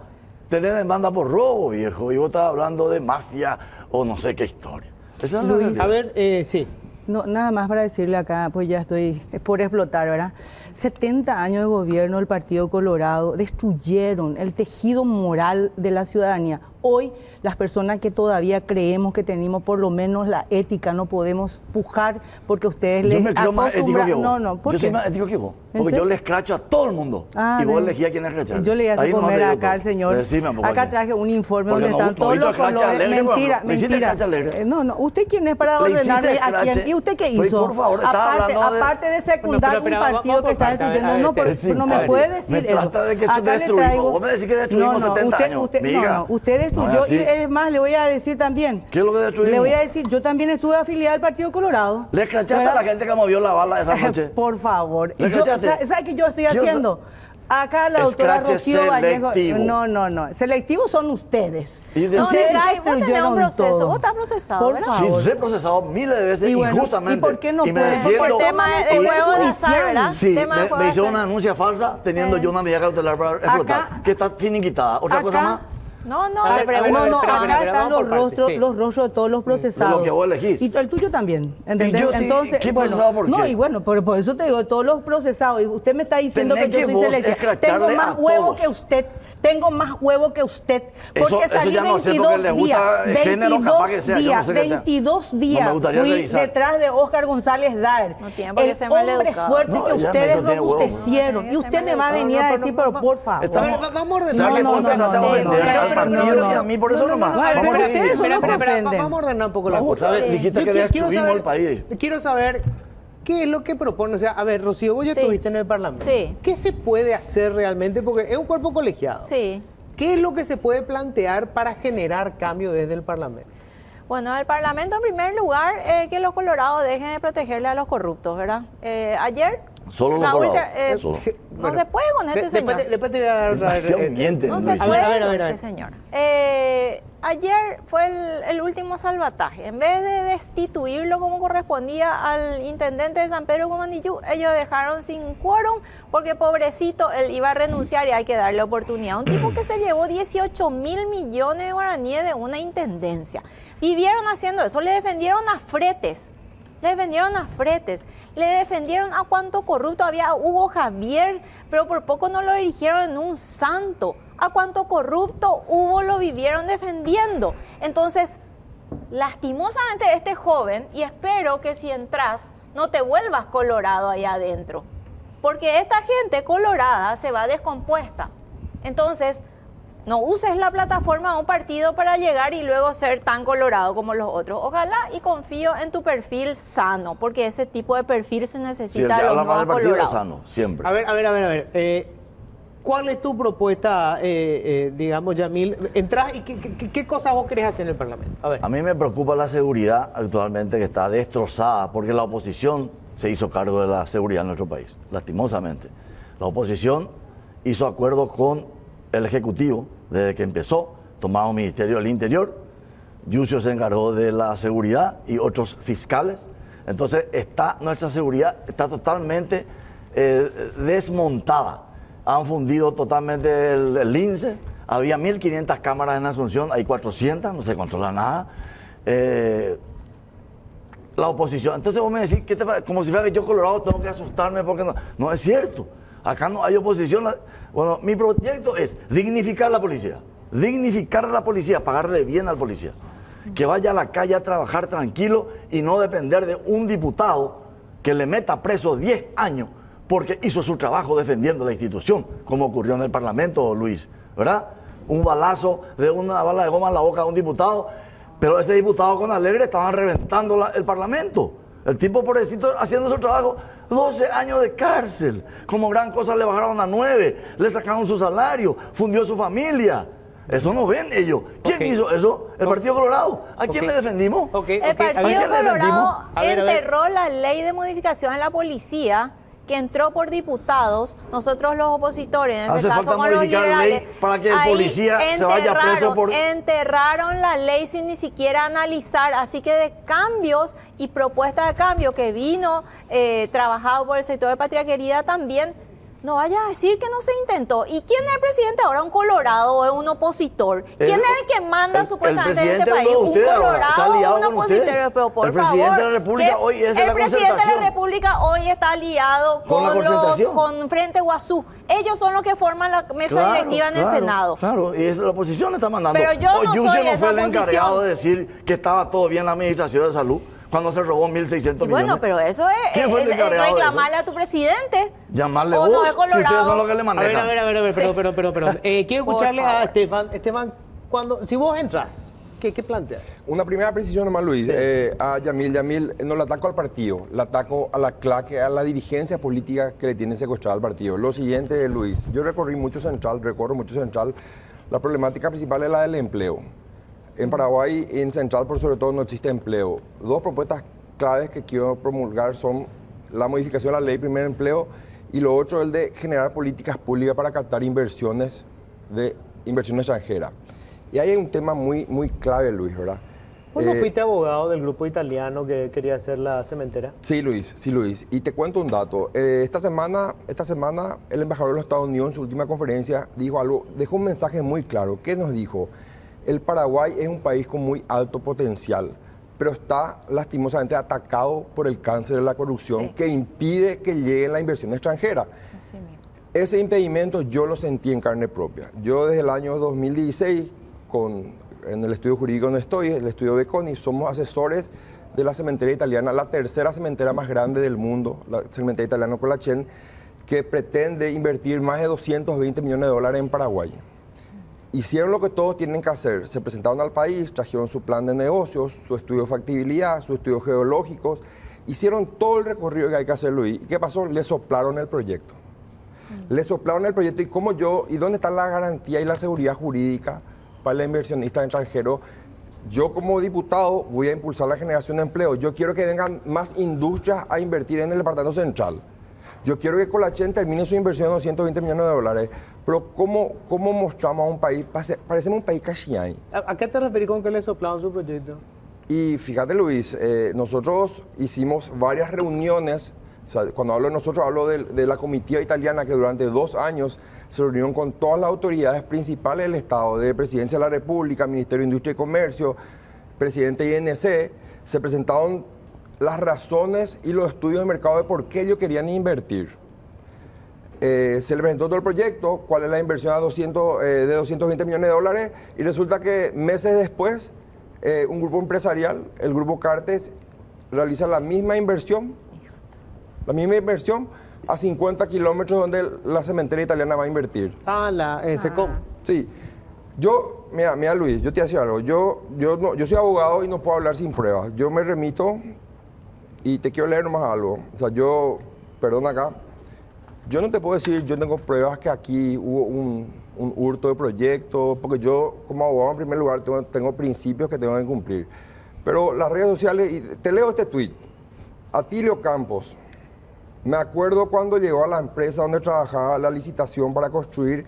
Tenés demanda por robo, viejo. Y vos estás hablando de mafia o no sé qué historia. Esa es Luis, A ver, sí. No, nada más para decirle acá, pues ya estoy por explotar, ¿verdad? 70 años de gobierno del Partido Colorado destruyeron el tejido moral de la ciudadanía. Hoy, las personas que todavía creemos que tenemos por lo menos la ética, no podemos pujar porque ustedes les acostumbran... No, ¿por qué? Yo soy más ético que vos. Porque serio? yo le escracho a todo el mundo. Ah, y vos de- elegí a quién escrachar. Yo le iba a hacer Ahí nomás comer te digo acá todo. al señor. Decime un poco Acá aquí. traje un informe Porque donde están todos hizo los escrache colores. alegre, Mentira, me hiciste mentira. escrache alegre. No, ¿usted quién es para Le hiciste ordenarle a escrache. quién? ¿Y usted qué Pues, hizo? por favor, estaba aparte, hablando de- aparte de secundar Bueno, pero un partido vamos que está por parte, destruyendo. a ver, No, te- no me a ver, puede decir me eso. trata de que Acá le destruimos. traigo. Vos me decís que destruimos 70 años. Usted, Miga. no, usted destruyó. No es Y así. es más, le voy a decir también. ¿Qué es lo que destruimos? Le voy a decir, yo también estuve afiliada al Partido Colorado. Le escrachaste a ¿Verdad? la gente que movió la bala esa noche. Por favor. Le Yo, escrachaste. ¿sabe qué yo estoy Yo haciendo? Acá la doctora Escrache Rocío Vallejo. selectivo. No. Selectivos son ustedes. Y de- No, Ustedes Nicay, vos tenés un destruyeron proceso, todo. vos estás procesado, Por ¿verdad? Sí, favor. se he procesado miles de veces Y bueno, injustamente. ¿y por qué no y me pueden? defiendo. Por tema de Poder juego de azar, judicial. ¿verdad? Sí, Tema de juego me de hicieron azar. una denuncia falsa teniendo yo una medida cautelar para explotar, Acá- que está finiquitada. ¿Otra acá- cosa más? No, no, A te ver, pregunto. No, Pero, acá pero están vamos los por partes, rostros, sí. los rostros de todos los procesados. De lo que vos elegís. Y el tuyo también, ¿entendés? Y yo sí, Entonces, ¿qué bueno, procesado por no, qué? y bueno, pero por eso te digo, todos los procesados, y usted me está diciendo Tenés que yo que soy vos selectiva. escracharle Tengo más a huevo todos. que usted, tengo más huevo que usted, porque Eso salí ya no sé, porque 22 le gusta días, el género, capaz que sea, yo no sé qué sea. 22 No días me gustaría fui revisar. detrás de Óscar González Daer, No tiene por qué el ser hombre maleducado. fuerte No, que ella me ustedes dijo, tiene huevo. robustecieron, No, y usted me va a venir a decir, pero por favor. Estamos- A ver, vamos a ordenar. ¿Sabes qué No, cosa? no, Tratamos no, de no, enviar no, al no, partido no, y a mí por eso nomás. no, Vamos pero a ustedes dividir. son los Espera, ofenden. vamos a ordenar un poco la Vamos cosa. a ver, dijiste que destruimos el país. Quiero saber qué es lo que propone. O sea, a ver, Rocío, vos ya Sí. estuviste en el Parlamento. Sí. ¿Qué se puede hacer realmente? Porque es un cuerpo colegiado. Sí. ¿Qué es lo que se puede plantear para generar cambio desde el Parlamento? Bueno, el Parlamento, en primer lugar, que los colorados dejen de protegerle a los corruptos, ¿verdad? Ayer... Solo los la colorados, última- solo. Sí, no bueno, se puede con este señor. Después te voy a dar otra vez. Demasiado miente, No Luis. se A puede ver, a ver, a con ver, a este ver. señor. Ayer fue el último salvataje. En vez de destituirlo como correspondía al intendente de San Pedro Comandillú, ellos dejaron sin quórum porque pobrecito, él iba a renunciar y hay que darle oportunidad. Un tipo que se llevó 18.000 millones de guaraníes de una intendencia. Vivieron haciendo eso, le defendieron a fretes. Le defendieron a fretes, le defendieron a cuánto corrupto había a Hugo Javier, pero por poco no lo erigieron en un santo. A cuánto corrupto Hugo lo vivieron defendiendo. Entonces, lastimosamente este joven, y espero que si entras no te vuelvas colorado ahí adentro, porque esta gente colorada se va descompuesta. Entonces, no uses la plataforma de un partido para llegar y luego ser tan colorado como los otros. Ojalá y confío en tu perfil sano, porque ese tipo de perfil se Si el que necesita de los habla mal del nuevos partido es colorados. sano, siempre. A ver. ¿Cuál es tu propuesta, digamos, Yamil? Entrás y ¿qué cosas vos querés hacer en el Parlamento? A ver. A mí me preocupa la seguridad actualmente, que está destrozada porque la oposición se hizo cargo de la seguridad en nuestro país, lastimosamente. La oposición hizo acuerdos con el Ejecutivo desde que empezó, tomamos Ministerio del Interior, Yucio se encargó de la seguridad y otros fiscales. Entonces nuestra seguridad está totalmente desmontada. Han fundido totalmente el INSE. Había 1.500 cámaras en Asunción, hay 400, no se controla nada. La oposición. Entonces vos me decís, como si fuera que yo colorado tengo que asustarme porque no. No es cierto. Acá no hay oposición. Bueno, mi proyecto es dignificar la policía. Dignificar a la policía, pagarle bien al policía. Que vaya a la calle a trabajar tranquilo y no depender de un diputado que le meta preso 10 años porque hizo su trabajo defendiendo la institución, como ocurrió en el Parlamento, Luis, ¿verdad? Un balazo de una bala de goma en la boca de un diputado, pero ese diputado con alegre estaban reventando el Parlamento. El tipo pobrecito haciendo su trabajo, 12 años de cárcel, como gran cosa le bajaron a 9, le sacaron su salario, fundió su familia. Eso no ven ellos. ¿Quién hizo eso? El Partido Colorado. ¿A quién le defendimos? El Partido quién le Colorado defendimos? A ver. enterró la ley de modificación en la policía que entró por diputados. Nosotros los opositores, en ese Hace caso falta con los modificar liberales, ley para que el ahí policía se vaya preso por... enterraron la ley sin ni siquiera analizar. Así que de cambios y propuestas de cambio que vino trabajado por el sector de Patria Querida también, no vaya a decir que no se intentó. ¿Y quién es el presidente ahora? ¿Un colorado o es un opositor? ¿Quién es el que manda supuestamente en este país? ¿Un colorado o un opositor? Pero por el presidente favor, de la República hoy es de el la presidente de la concertación. República hoy está aliado ¿Con la concertación? con Frente Guazú. Ellos son los que forman la mesa directiva en el Senado. Claro, y la oposición está mandando. Pero yo no Yucio soy no esa fue el encargado oposición. de decir que estaba todo bien en la administración de salud, cuando se robó 1.600 millones. Bueno, pero eso es ¿Quién fue el encargado de reclamarle a tu presidente. Llamarle o vos, no es si ustedes Colorado. son los que le A manejan. ver, pero. Quiero Por escucharle a favor. Estefan. Estefan, si vos entras, ¿qué planteas? Una primera precisión nomás, Luis. A Yamil, no le ataco al partido, le ataco a la claque, a la dirigencia política que le tiene secuestrada al partido. Lo siguiente, Luis, yo recorro mucho Central. La problemática principal es la del empleo. En Paraguay, en Central, por sobre todo, no existe empleo. Dos propuestas claves que quiero promulgar son la modificación de la ley primer empleo y lo otro, el de generar políticas públicas para captar inversiones extranjera. Y ahí hay un tema muy clave, Luis, ¿verdad? ¿Vos no fuiste abogado del grupo italiano que quería hacer la cementera? Sí, Luis. Y te cuento un dato. Esta semana, el embajador de los Estados Unidos en su última conferencia dejó un mensaje muy claro. ¿Qué nos dijo? El Paraguay es un país con muy alto potencial, pero está lastimosamente atacado por el cáncer de la corrupción que impide que llegue la inversión extranjera. Así mismo. Ese impedimento yo lo sentí en carne propia. Yo desde el año 2016, en el estudio jurídico donde estoy, el estudio Beconi, somos asesores de la cementera italiana, la tercera cementera más grande del mundo, la cementera italiana Colachén, que pretende invertir más de 220 millones de dólares en Paraguay. Hicieron lo que todos tienen que hacer, se presentaron al país, trajeron su plan de negocios, su estudio de factibilidad, sus estudios geológicos, hicieron todo el recorrido que hay que hacer, Luis. ¿Y qué pasó? Le soplaron el proyecto. Le soplaron el proyecto y dónde está la garantía y la seguridad jurídica para el inversionista extranjero. Yo como diputado voy a impulsar la generación de empleo. Yo quiero que vengan más industrias a invertir en el departamento central. Yo quiero que Colachén termine su inversión de 220 millones de dólares. Pero ¿cómo mostramos a un país? Parecemos un país cachiay. ¿A qué te referís con que le soplaron su proyecto? Y fíjate, Luis, nosotros hicimos varias reuniones. O sea, cuando hablo de nosotros, hablo de la comitiva italiana que durante 2 años se reunieron con todas las autoridades principales del Estado, de Presidencia de la República, Ministerio de Industria y Comercio, Presidente INC. Se presentaron las razones y los estudios de mercado de por qué ellos querían invertir. Se le presentó todo el proyecto, cuál es la inversión de 220 millones de dólares, y resulta que meses después, un grupo empresarial, el Grupo Cartes, realiza la misma inversión a 50 kilómetros donde la cementera italiana va a invertir. La SECOM. Sí. Mira Luis, yo te voy a decir algo. Yo soy abogado y no puedo hablar sin pruebas. Yo me remito y te quiero leer nomás algo. O sea, perdón acá, yo no te puedo decir, yo tengo pruebas que aquí hubo un hurto de proyectos, porque yo como abogado en primer lugar tengo principios que tengo que cumplir. Pero las redes sociales, y te leo este tuit. Atilio Campos. Me acuerdo cuando llegó a la empresa donde trabajaba la licitación para construir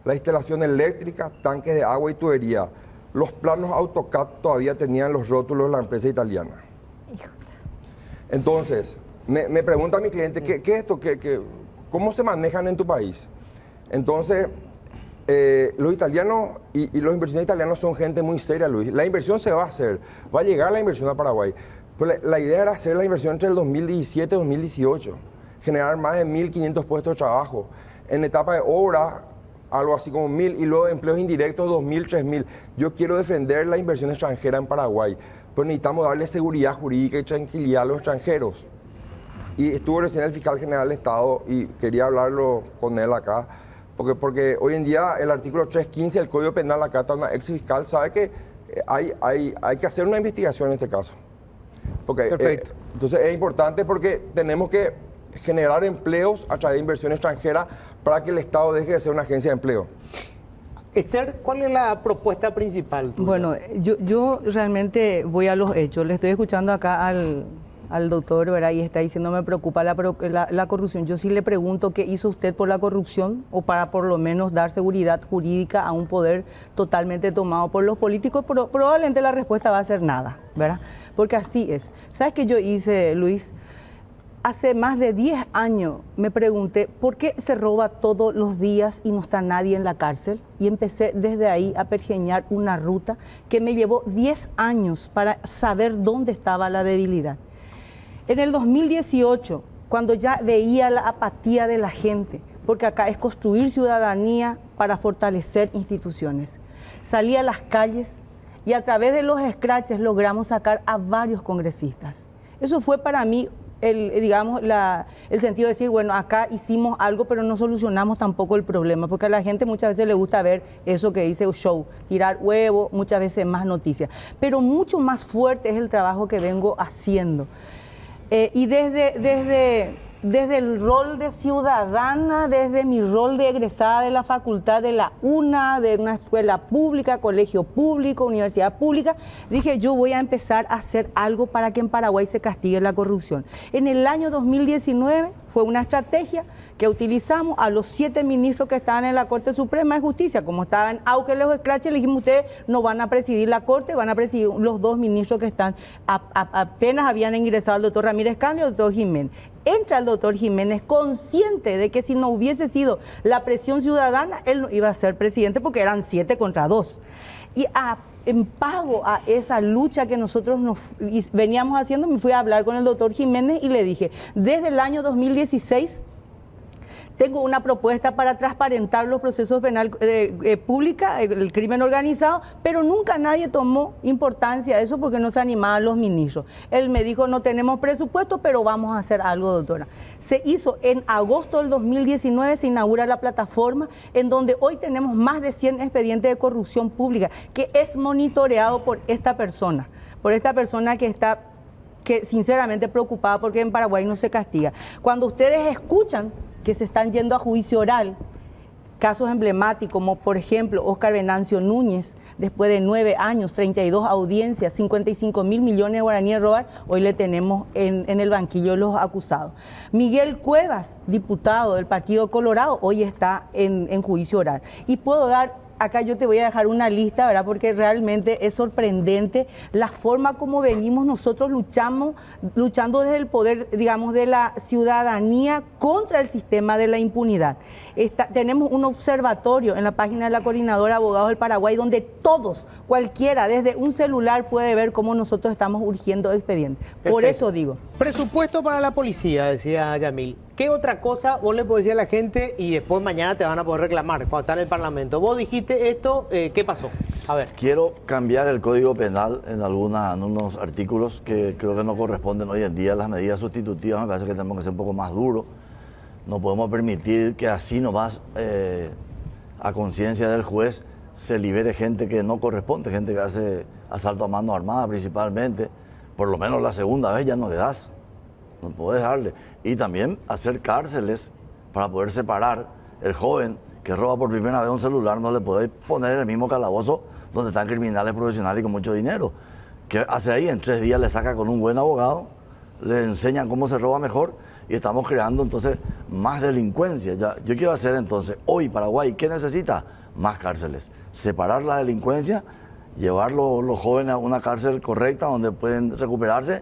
la instalación eléctrica, tanques de agua y tubería. Los planos AutoCAD todavía tenían los rótulos de la empresa italiana. Entonces, me pregunta mi cliente, ¿qué es esto? ¿Cómo se manejan en tu país? Entonces, los italianos y los inversionistas italianos son gente muy seria, Luis. La inversión se va a hacer, va a llegar la inversión a Paraguay. Pues la idea era hacer la inversión entre el 2017 y 2018, generar más de 1.500 puestos de trabajo. En etapa de obra, algo así como 1.000, y luego empleos indirectos 2.000, 3.000. Yo quiero defender la inversión extranjera en Paraguay, pero necesitamos darle seguridad jurídica y tranquilidad a los extranjeros. Y estuvo recién el fiscal general del Estado y quería hablarlo con él acá, porque hoy en día el artículo 315 del Código Penal, acá está una ex fiscal, sabe que hay que hacer una investigación en este caso. Perfecto. Entonces es importante porque tenemos que generar empleos a través de inversión extranjera para que el Estado deje de ser una agencia de empleo. Esther, ¿cuál es la propuesta principal tuya? Bueno, yo realmente voy a los hechos. Le estoy escuchando acá al doctor, ¿verdad? Y está diciendo, me preocupa la corrupción. Yo sí le pregunto qué hizo usted por la corrupción o para por lo menos dar seguridad jurídica a un poder totalmente tomado por los políticos. Pero probablemente la respuesta va a ser nada, ¿verdad? Porque así es. ¿Sabes qué yo hice, Luis? Hace más de 10 años me pregunté por qué se roba todos los días y no está nadie en la cárcel. Y empecé desde ahí a pergeñar una ruta que me llevó 10 años para saber dónde estaba la debilidad. En el 2018, cuando ya veía la apatía de la gente, porque acá es construir ciudadanía para fortalecer instituciones, salí a las calles y a través de los scratches logramos sacar a varios congresistas. Eso fue para mí digamos, el sentido de decir, bueno, acá hicimos algo, pero no solucionamos tampoco el problema, porque a la gente muchas veces le gusta ver eso que dice show, tirar huevo, muchas veces más noticias. Pero mucho más fuerte es el trabajo que vengo haciendo. Y desde el rol de ciudadana, desde mi rol de egresada de la facultad de la UNA, de una escuela pública, colegio público, universidad pública, dije yo voy a empezar a hacer algo para que en Paraguay se castigue la corrupción. En el año 2019 fue una estrategia que utilizamos a los 7 ministros que estaban en la Corte Suprema de Justicia. Como estaban en auge los escraches, le dijimos, ustedes no van a presidir la Corte, van a presidir los 2 ministros que están, apenas habían ingresado el doctor Ramírez Cándido y el doctor Jiménez. Entra el doctor Jiménez consciente de que si no hubiese sido la presión ciudadana, él no iba a ser presidente porque eran 7 contra 2. Y en pago a esa lucha que nosotros veníamos haciendo, me fui a hablar con el doctor Jiménez y le dije, desde el año 2016, tengo una propuesta para transparentar los procesos penales públicos, el crimen organizado, pero nunca nadie tomó importancia a eso porque no se animaban los ministros. Él me dijo, no tenemos presupuesto, pero vamos a hacer algo, doctora. Se hizo en agosto del 2019, se inaugura la plataforma, en donde hoy tenemos más de 100 expedientes de corrupción pública, que es monitoreado por esta persona que está sinceramente preocupada porque en Paraguay no se castiga. Cuando ustedes escuchan que se están yendo a juicio oral, casos emblemáticos como por ejemplo Óscar Venancio Núñez, después de 9 años, 32 audiencias, 55.000 millones de guaraníes de robar, hoy le tenemos en el banquillo de los acusados. Miguel Cuevas, diputado del Partido Colorado, hoy está en juicio oral. Y puedo dar, acá yo te voy a dejar una lista, ¿verdad? Porque realmente es sorprendente la forma como venimos nosotros luchando desde el poder, digamos, de la ciudadanía contra el sistema de la impunidad. Tenemos un observatorio en la página de la Coordinadora de Abogados del Paraguay donde todos, cualquiera, desde un celular puede ver cómo nosotros estamos urgiendo expedientes. Por eso digo. Presupuesto para la policía, decía Yamil. ¿Qué otra cosa vos le podés decir a la gente y después mañana te van a poder reclamar cuando está en el Parlamento? Vos dijiste esto, ¿qué pasó? A ver. Quiero cambiar el Código Penal en unos artículos que creo que no corresponden hoy en día. Las medidas sustitutivas me parece que tenemos que ser un poco más duros. No podemos permitir que así nomás, a conciencia del juez, se libere gente que no corresponde, gente que hace asalto a mano armada principalmente. Por lo menos la segunda vez ya no le das. No puedes darle. Y también hacer cárceles para poder separar el joven que roba por primera vez un celular, no le podés poner en el mismo calabozo donde están criminales profesionales y con mucho dinero. ¿Qué hace ahí? En 3 días le saca con un buen abogado, le enseñan cómo se roba mejor y estamos creando entonces más delincuencia. Yo quiero hacer entonces, hoy Paraguay, ¿qué necesita? Más cárceles. Separar la delincuencia, llevar los jóvenes a una cárcel correcta donde pueden recuperarse,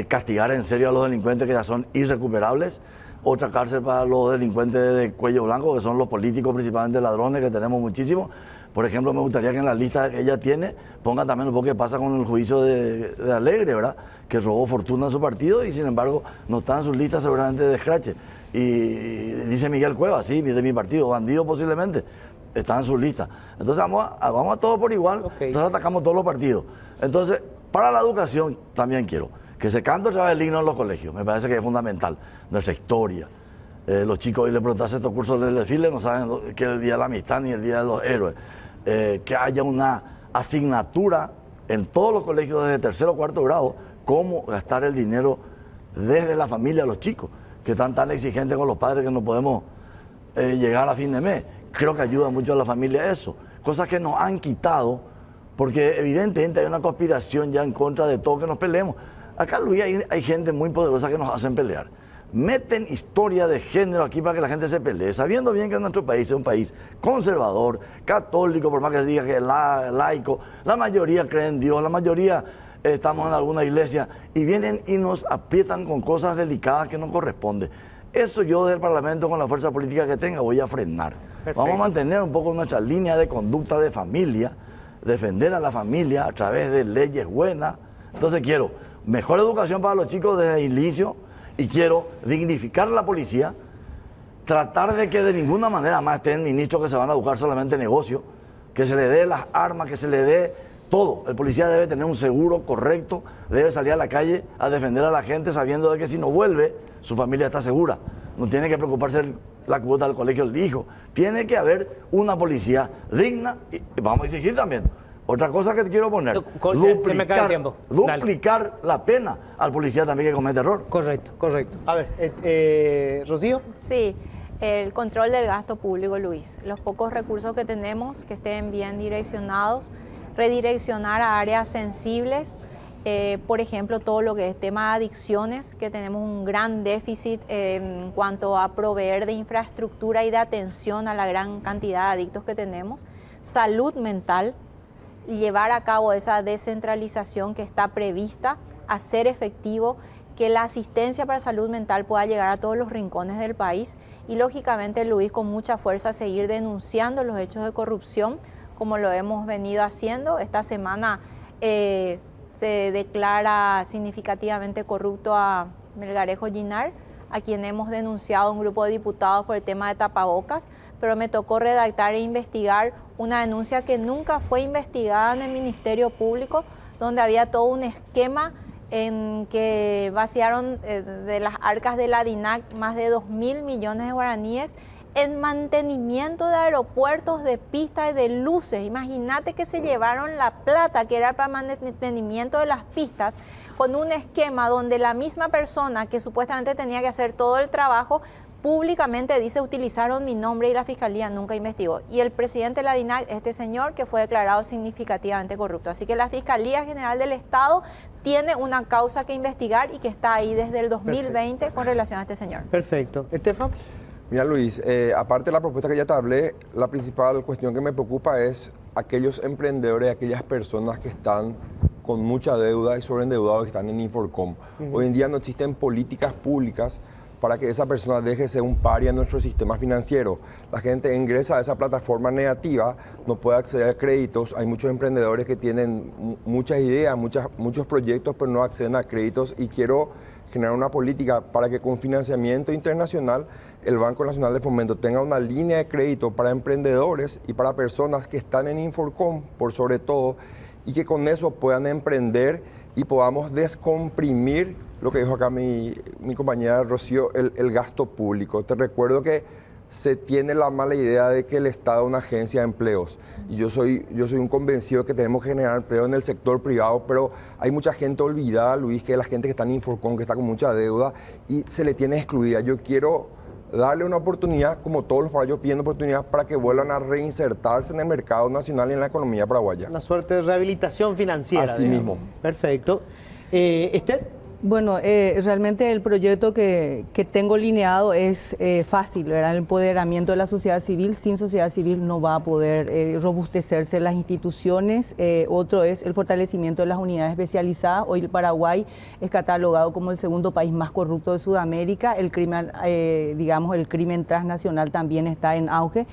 castigar en serio a los delincuentes que ya son irrecuperables, otra cárcel para los delincuentes de cuello blanco, que son los políticos, principalmente ladrones, que tenemos muchísimos. Por ejemplo, me gustaría que en la lista que ella tiene pongan también un poco qué pasa con el juicio de Alegre, ¿verdad? Que robó fortuna en su partido y sin embargo no está en sus listas seguramente de escrache. Y dice Miguel Cuevas, sí, de mi partido, bandido posiblemente, está en sus listas. Entonces vamos a todos por igual, entonces atacamos todos los partidos. Entonces, para la educación también quiero que se cante otra vez el himno en los colegios, me parece que es fundamental, nuestra historia. Los chicos hoy le preguntaste estos cursos del desfile, no saben qué es el Día de la Amistad ni el Día de los Héroes. Que haya una asignatura en todos los colegios desde 3º o 4º grado, cómo gastar el dinero desde la familia a los chicos, que están tan exigentes con los padres que no podemos llegar a fin de mes. Creo que ayuda mucho a la familia eso. Cosas que nos han quitado, porque evidentemente hay una conspiración ya en contra de todo que nos peleemos. Acá, Luis, hay gente muy poderosa que nos hacen pelear. Meten historia de género aquí para que la gente se pelee, sabiendo bien que nuestro país es un país conservador, católico, por más que se diga que es laico, la mayoría cree en Dios, la mayoría estamos en alguna iglesia, y vienen y nos aprietan con cosas delicadas que no corresponden. Eso yo desde el Parlamento, con la fuerza política que tenga, voy a frenar. Perfecto. Vamos a mantener un poco nuestra línea de conducta de familia, defender a la familia a través de leyes buenas. Entonces quiero mejor educación para los chicos desde el inicio y quiero dignificar la policía, tratar de que de ninguna manera más estén ministros que se van a buscar solamente negocio, que se le dé las armas, que se le dé todo. El policía debe tener un seguro correcto, debe salir a la calle a defender a la gente sabiendo de que si no vuelve, su familia está segura. No tiene que preocuparse la cuota del colegio del hijo. Tiene que haber una policía digna y vamos a exigir también. Otra cosa que te quiero poner, Se me cae el tiempo. duplicar la pena al policía también que comete error. Correcto, correcto. A ver, Rocío. Sí, el control del gasto público, Luis. Los pocos recursos que tenemos, que estén bien direccionados, redireccionar a áreas sensibles, por ejemplo, todo lo que es tema de adicciones, que tenemos un gran déficit en cuanto a proveer de infraestructura y de atención a la gran cantidad de adictos que tenemos. Salud mental, llevar a cabo esa descentralización que está prevista, hacer efectivo que la asistencia para salud mental pueda llegar a todos los rincones del país y lógicamente, Luis, con mucha fuerza seguir denunciando los hechos de corrupción como lo hemos venido haciendo. Esta semana se declara significativamente corrupto a Melgarejo Ginar, a quien hemos denunciado un grupo de diputados por el tema de tapabocas, pero me tocó redactar e investigar una denuncia que nunca fue investigada en el Ministerio Público, donde había todo un esquema en que vaciaron de las arcas de la DINAC más de 2.000 millones de guaraníes en mantenimiento de aeropuertos, de pistas y de luces. Imagínate que se llevaron la plata que era para mantenimiento de las pistas con un esquema donde la misma persona que supuestamente tenía que hacer todo el trabajo públicamente dice utilizaron mi nombre y la Fiscalía nunca investigó. Y el presidente de la DINAC, este señor que fue declarado significativamente corrupto. Así que la Fiscalía General del Estado tiene una causa que investigar y que está ahí desde el 2020 Perfecto. Con relación a este señor. Perfecto. Estefan. Mira, Luis, aparte de la propuesta que ya te hablé, la principal cuestión que me preocupa es aquellos emprendedores, aquellas personas que están con mucha deuda y sobreendeudados que están en Inforcom. Hoy en día no existen políticas públicas para que esa persona deje de ser un paria en nuestro sistema financiero. La gente ingresa a esa plataforma negativa, no puede acceder a créditos. Hay muchos emprendedores que tienen muchas ideas, muchos proyectos, pero no acceden a créditos y quiero generar una política para que con financiamiento internacional el Banco Nacional de Fomento tenga una línea de crédito para emprendedores y para personas que están en Inforcom, por sobre todo, y que con eso puedan emprender y podamos descomprimir lo que dijo acá mi compañera Rocío, el gasto público. Te recuerdo que se tiene la mala idea de que el Estado es una agencia de empleos. Y yo soy un convencido de que tenemos que generar empleo en el sector privado, pero hay mucha gente olvidada, Luis, que es la gente que está en Inforcom, que está con mucha deuda y se le tiene excluida. Yo quiero darle una oportunidad, como todos los paraguayos pidiendo oportunidad, para que vuelvan a reinsertarse en el mercado nacional y en la economía paraguaya. Una suerte de rehabilitación financiera. Así mismo. Perfecto. Esther. Bueno, realmente el proyecto que tengo lineado es fácil, ¿verdad? El empoderamiento de la sociedad civil. Sin sociedad civil no va a poder robustecerse las instituciones. Otro es el fortalecimiento de las unidades especializadas. Hoy el Paraguay es catalogado como el segundo país más corrupto de Sudamérica. El crimen, el crimen transnacional también está en auge.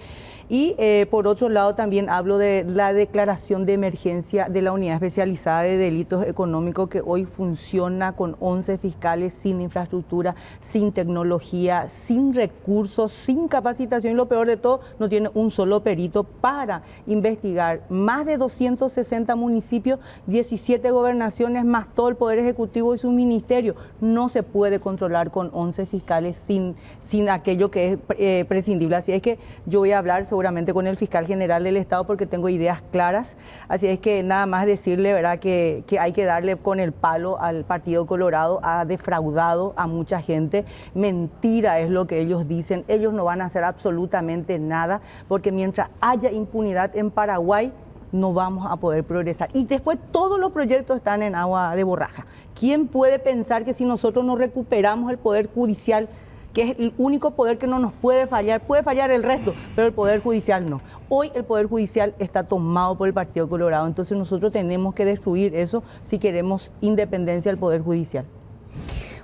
Y por otro lado también hablo de la declaración de emergencia de la Unidad Especializada de Delitos Económicos, que hoy funciona con 11 fiscales sin infraestructura, sin tecnología, sin recursos, sin capacitación y lo peor de todo, no tiene un solo perito para investigar más de 260 municipios, 17 gobernaciones, más todo el Poder Ejecutivo y su ministerio. No se puede controlar con 11 fiscales sin aquello que es prescindible. Así es que yo voy a hablar seguramente con el fiscal general del Estado porque tengo ideas claras. Así es que nada más decirle, ¿verdad?, que hay que darle con el palo al Partido Colorado. Ha defraudado a mucha gente. Mentira es lo que ellos dicen. Ellos no van a hacer absolutamente nada porque mientras haya impunidad en Paraguay no vamos a poder progresar. Y después todos los proyectos están en agua de borraja. ¿Quién puede pensar que si nosotros no recuperamos el Poder Judicial, que es el único poder que no nos puede fallar el resto, pero el Poder Judicial no? Hoy el Poder Judicial está tomado por el Partido Colorado, entonces nosotros tenemos que destruir eso si queremos independencia del Poder Judicial.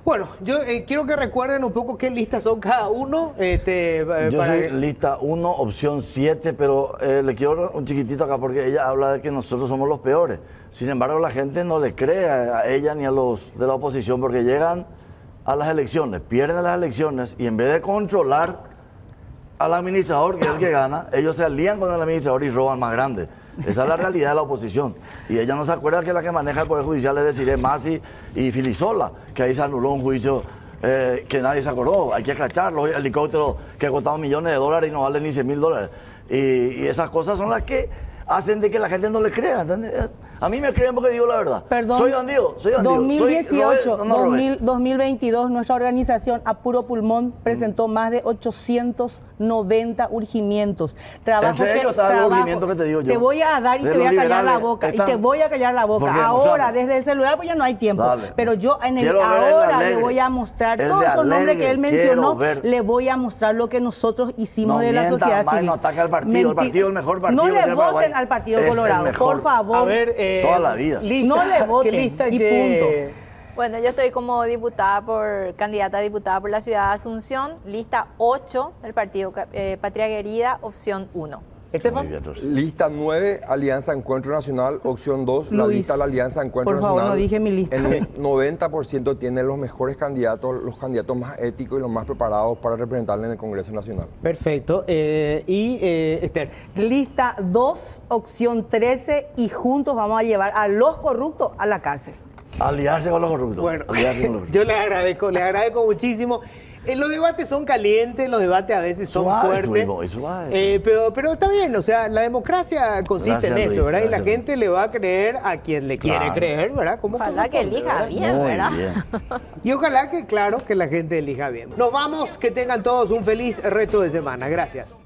Bueno, yo quiero que recuerden un poco qué listas son cada uno. Yo soy lista 1, opción 7, pero le quiero un chiquitito acá porque ella habla de que nosotros somos los peores. Sin embargo, la gente no le cree a ella ni a los de la oposición porque llegan a las elecciones, pierden las elecciones y en vez de controlar al administrador, que es el que gana, ellos se alían con el administrador y roban más grande. Esa es la realidad de la oposición. Y ella no se acuerda que la que maneja el Poder Judicial es Desiree Masi y Filisola, que ahí se anuló un juicio que nadie se acordó. Hay que escrachar los helicópteros que costaban millones de dólares y no valen ni 100.000 dólares. Y esas cosas son las que hacen de que la gente no le crea, ¿entendés? A mí me creen porque digo la verdad. Perdón. Soy bandido, soy bandido. 2018, Soy, no, 2022, nuestra organización a puro pulmón presentó más de 890 urgimientos. Trabajo ¿En serio está el urgimiento que te digo yo? Te voy a dar y De te voy a los callar la liberales, boca. están- Y te voy a callar la ¿Por boca. qué? Ahora, Mostrame. desde el celular, pues ya no hay tiempo. Dale. Pero yo en el Quiero ver el de ahora le Alegre. voy a mostrar El todos de esos nombres que él Alegre, mencionó. quiero ver. Le voy a mostrar lo que nosotros hicimos No de la mientan sociedad más, civil. no ataque al partido. El partido es el mejor partido No que le tiene Paraguay. voten al Partido Es el Colorado, mejor. por favor. A ver, Toda la vida. Lista, No le voten, ¿qué lista y que- Bueno, yo estoy como candidata a diputada por la ciudad de Asunción, lista 8 del partido Patria Querida, opción 1. Estefan. Muy bien, Rosy. Lista 9, Alianza Encuentro Nacional, opción 2, la Luis, lista de la Alianza Encuentro por favor, Nacional. no dije mi lista. En un 90% tiene los mejores candidatos, los candidatos más éticos y los más preparados para representarle en el Congreso Nacional. Perfecto. Esther. Lista 2, opción 13 y juntos vamos a llevar a los corruptos a la cárcel. Aliarse con los corruptos. Bueno, Aliarse con los corruptos. yo le agradezco muchísimo. Los debates son calientes, los debates a veces son Suave, fuertes. Twibo, suave. Pero está bien, o sea, la democracia consiste Gracias, en eso, Luis, ¿verdad? Y la gracias, gente le va a creer a quien le quiere Claro. creer, ¿verdad? Como Ojalá que corresponde, elija ¿verdad? bien, Muy ¿verdad? bien. Y ojalá que, claro, que la gente elija bien. Nos vamos, que tengan todos un feliz resto de semana. Gracias.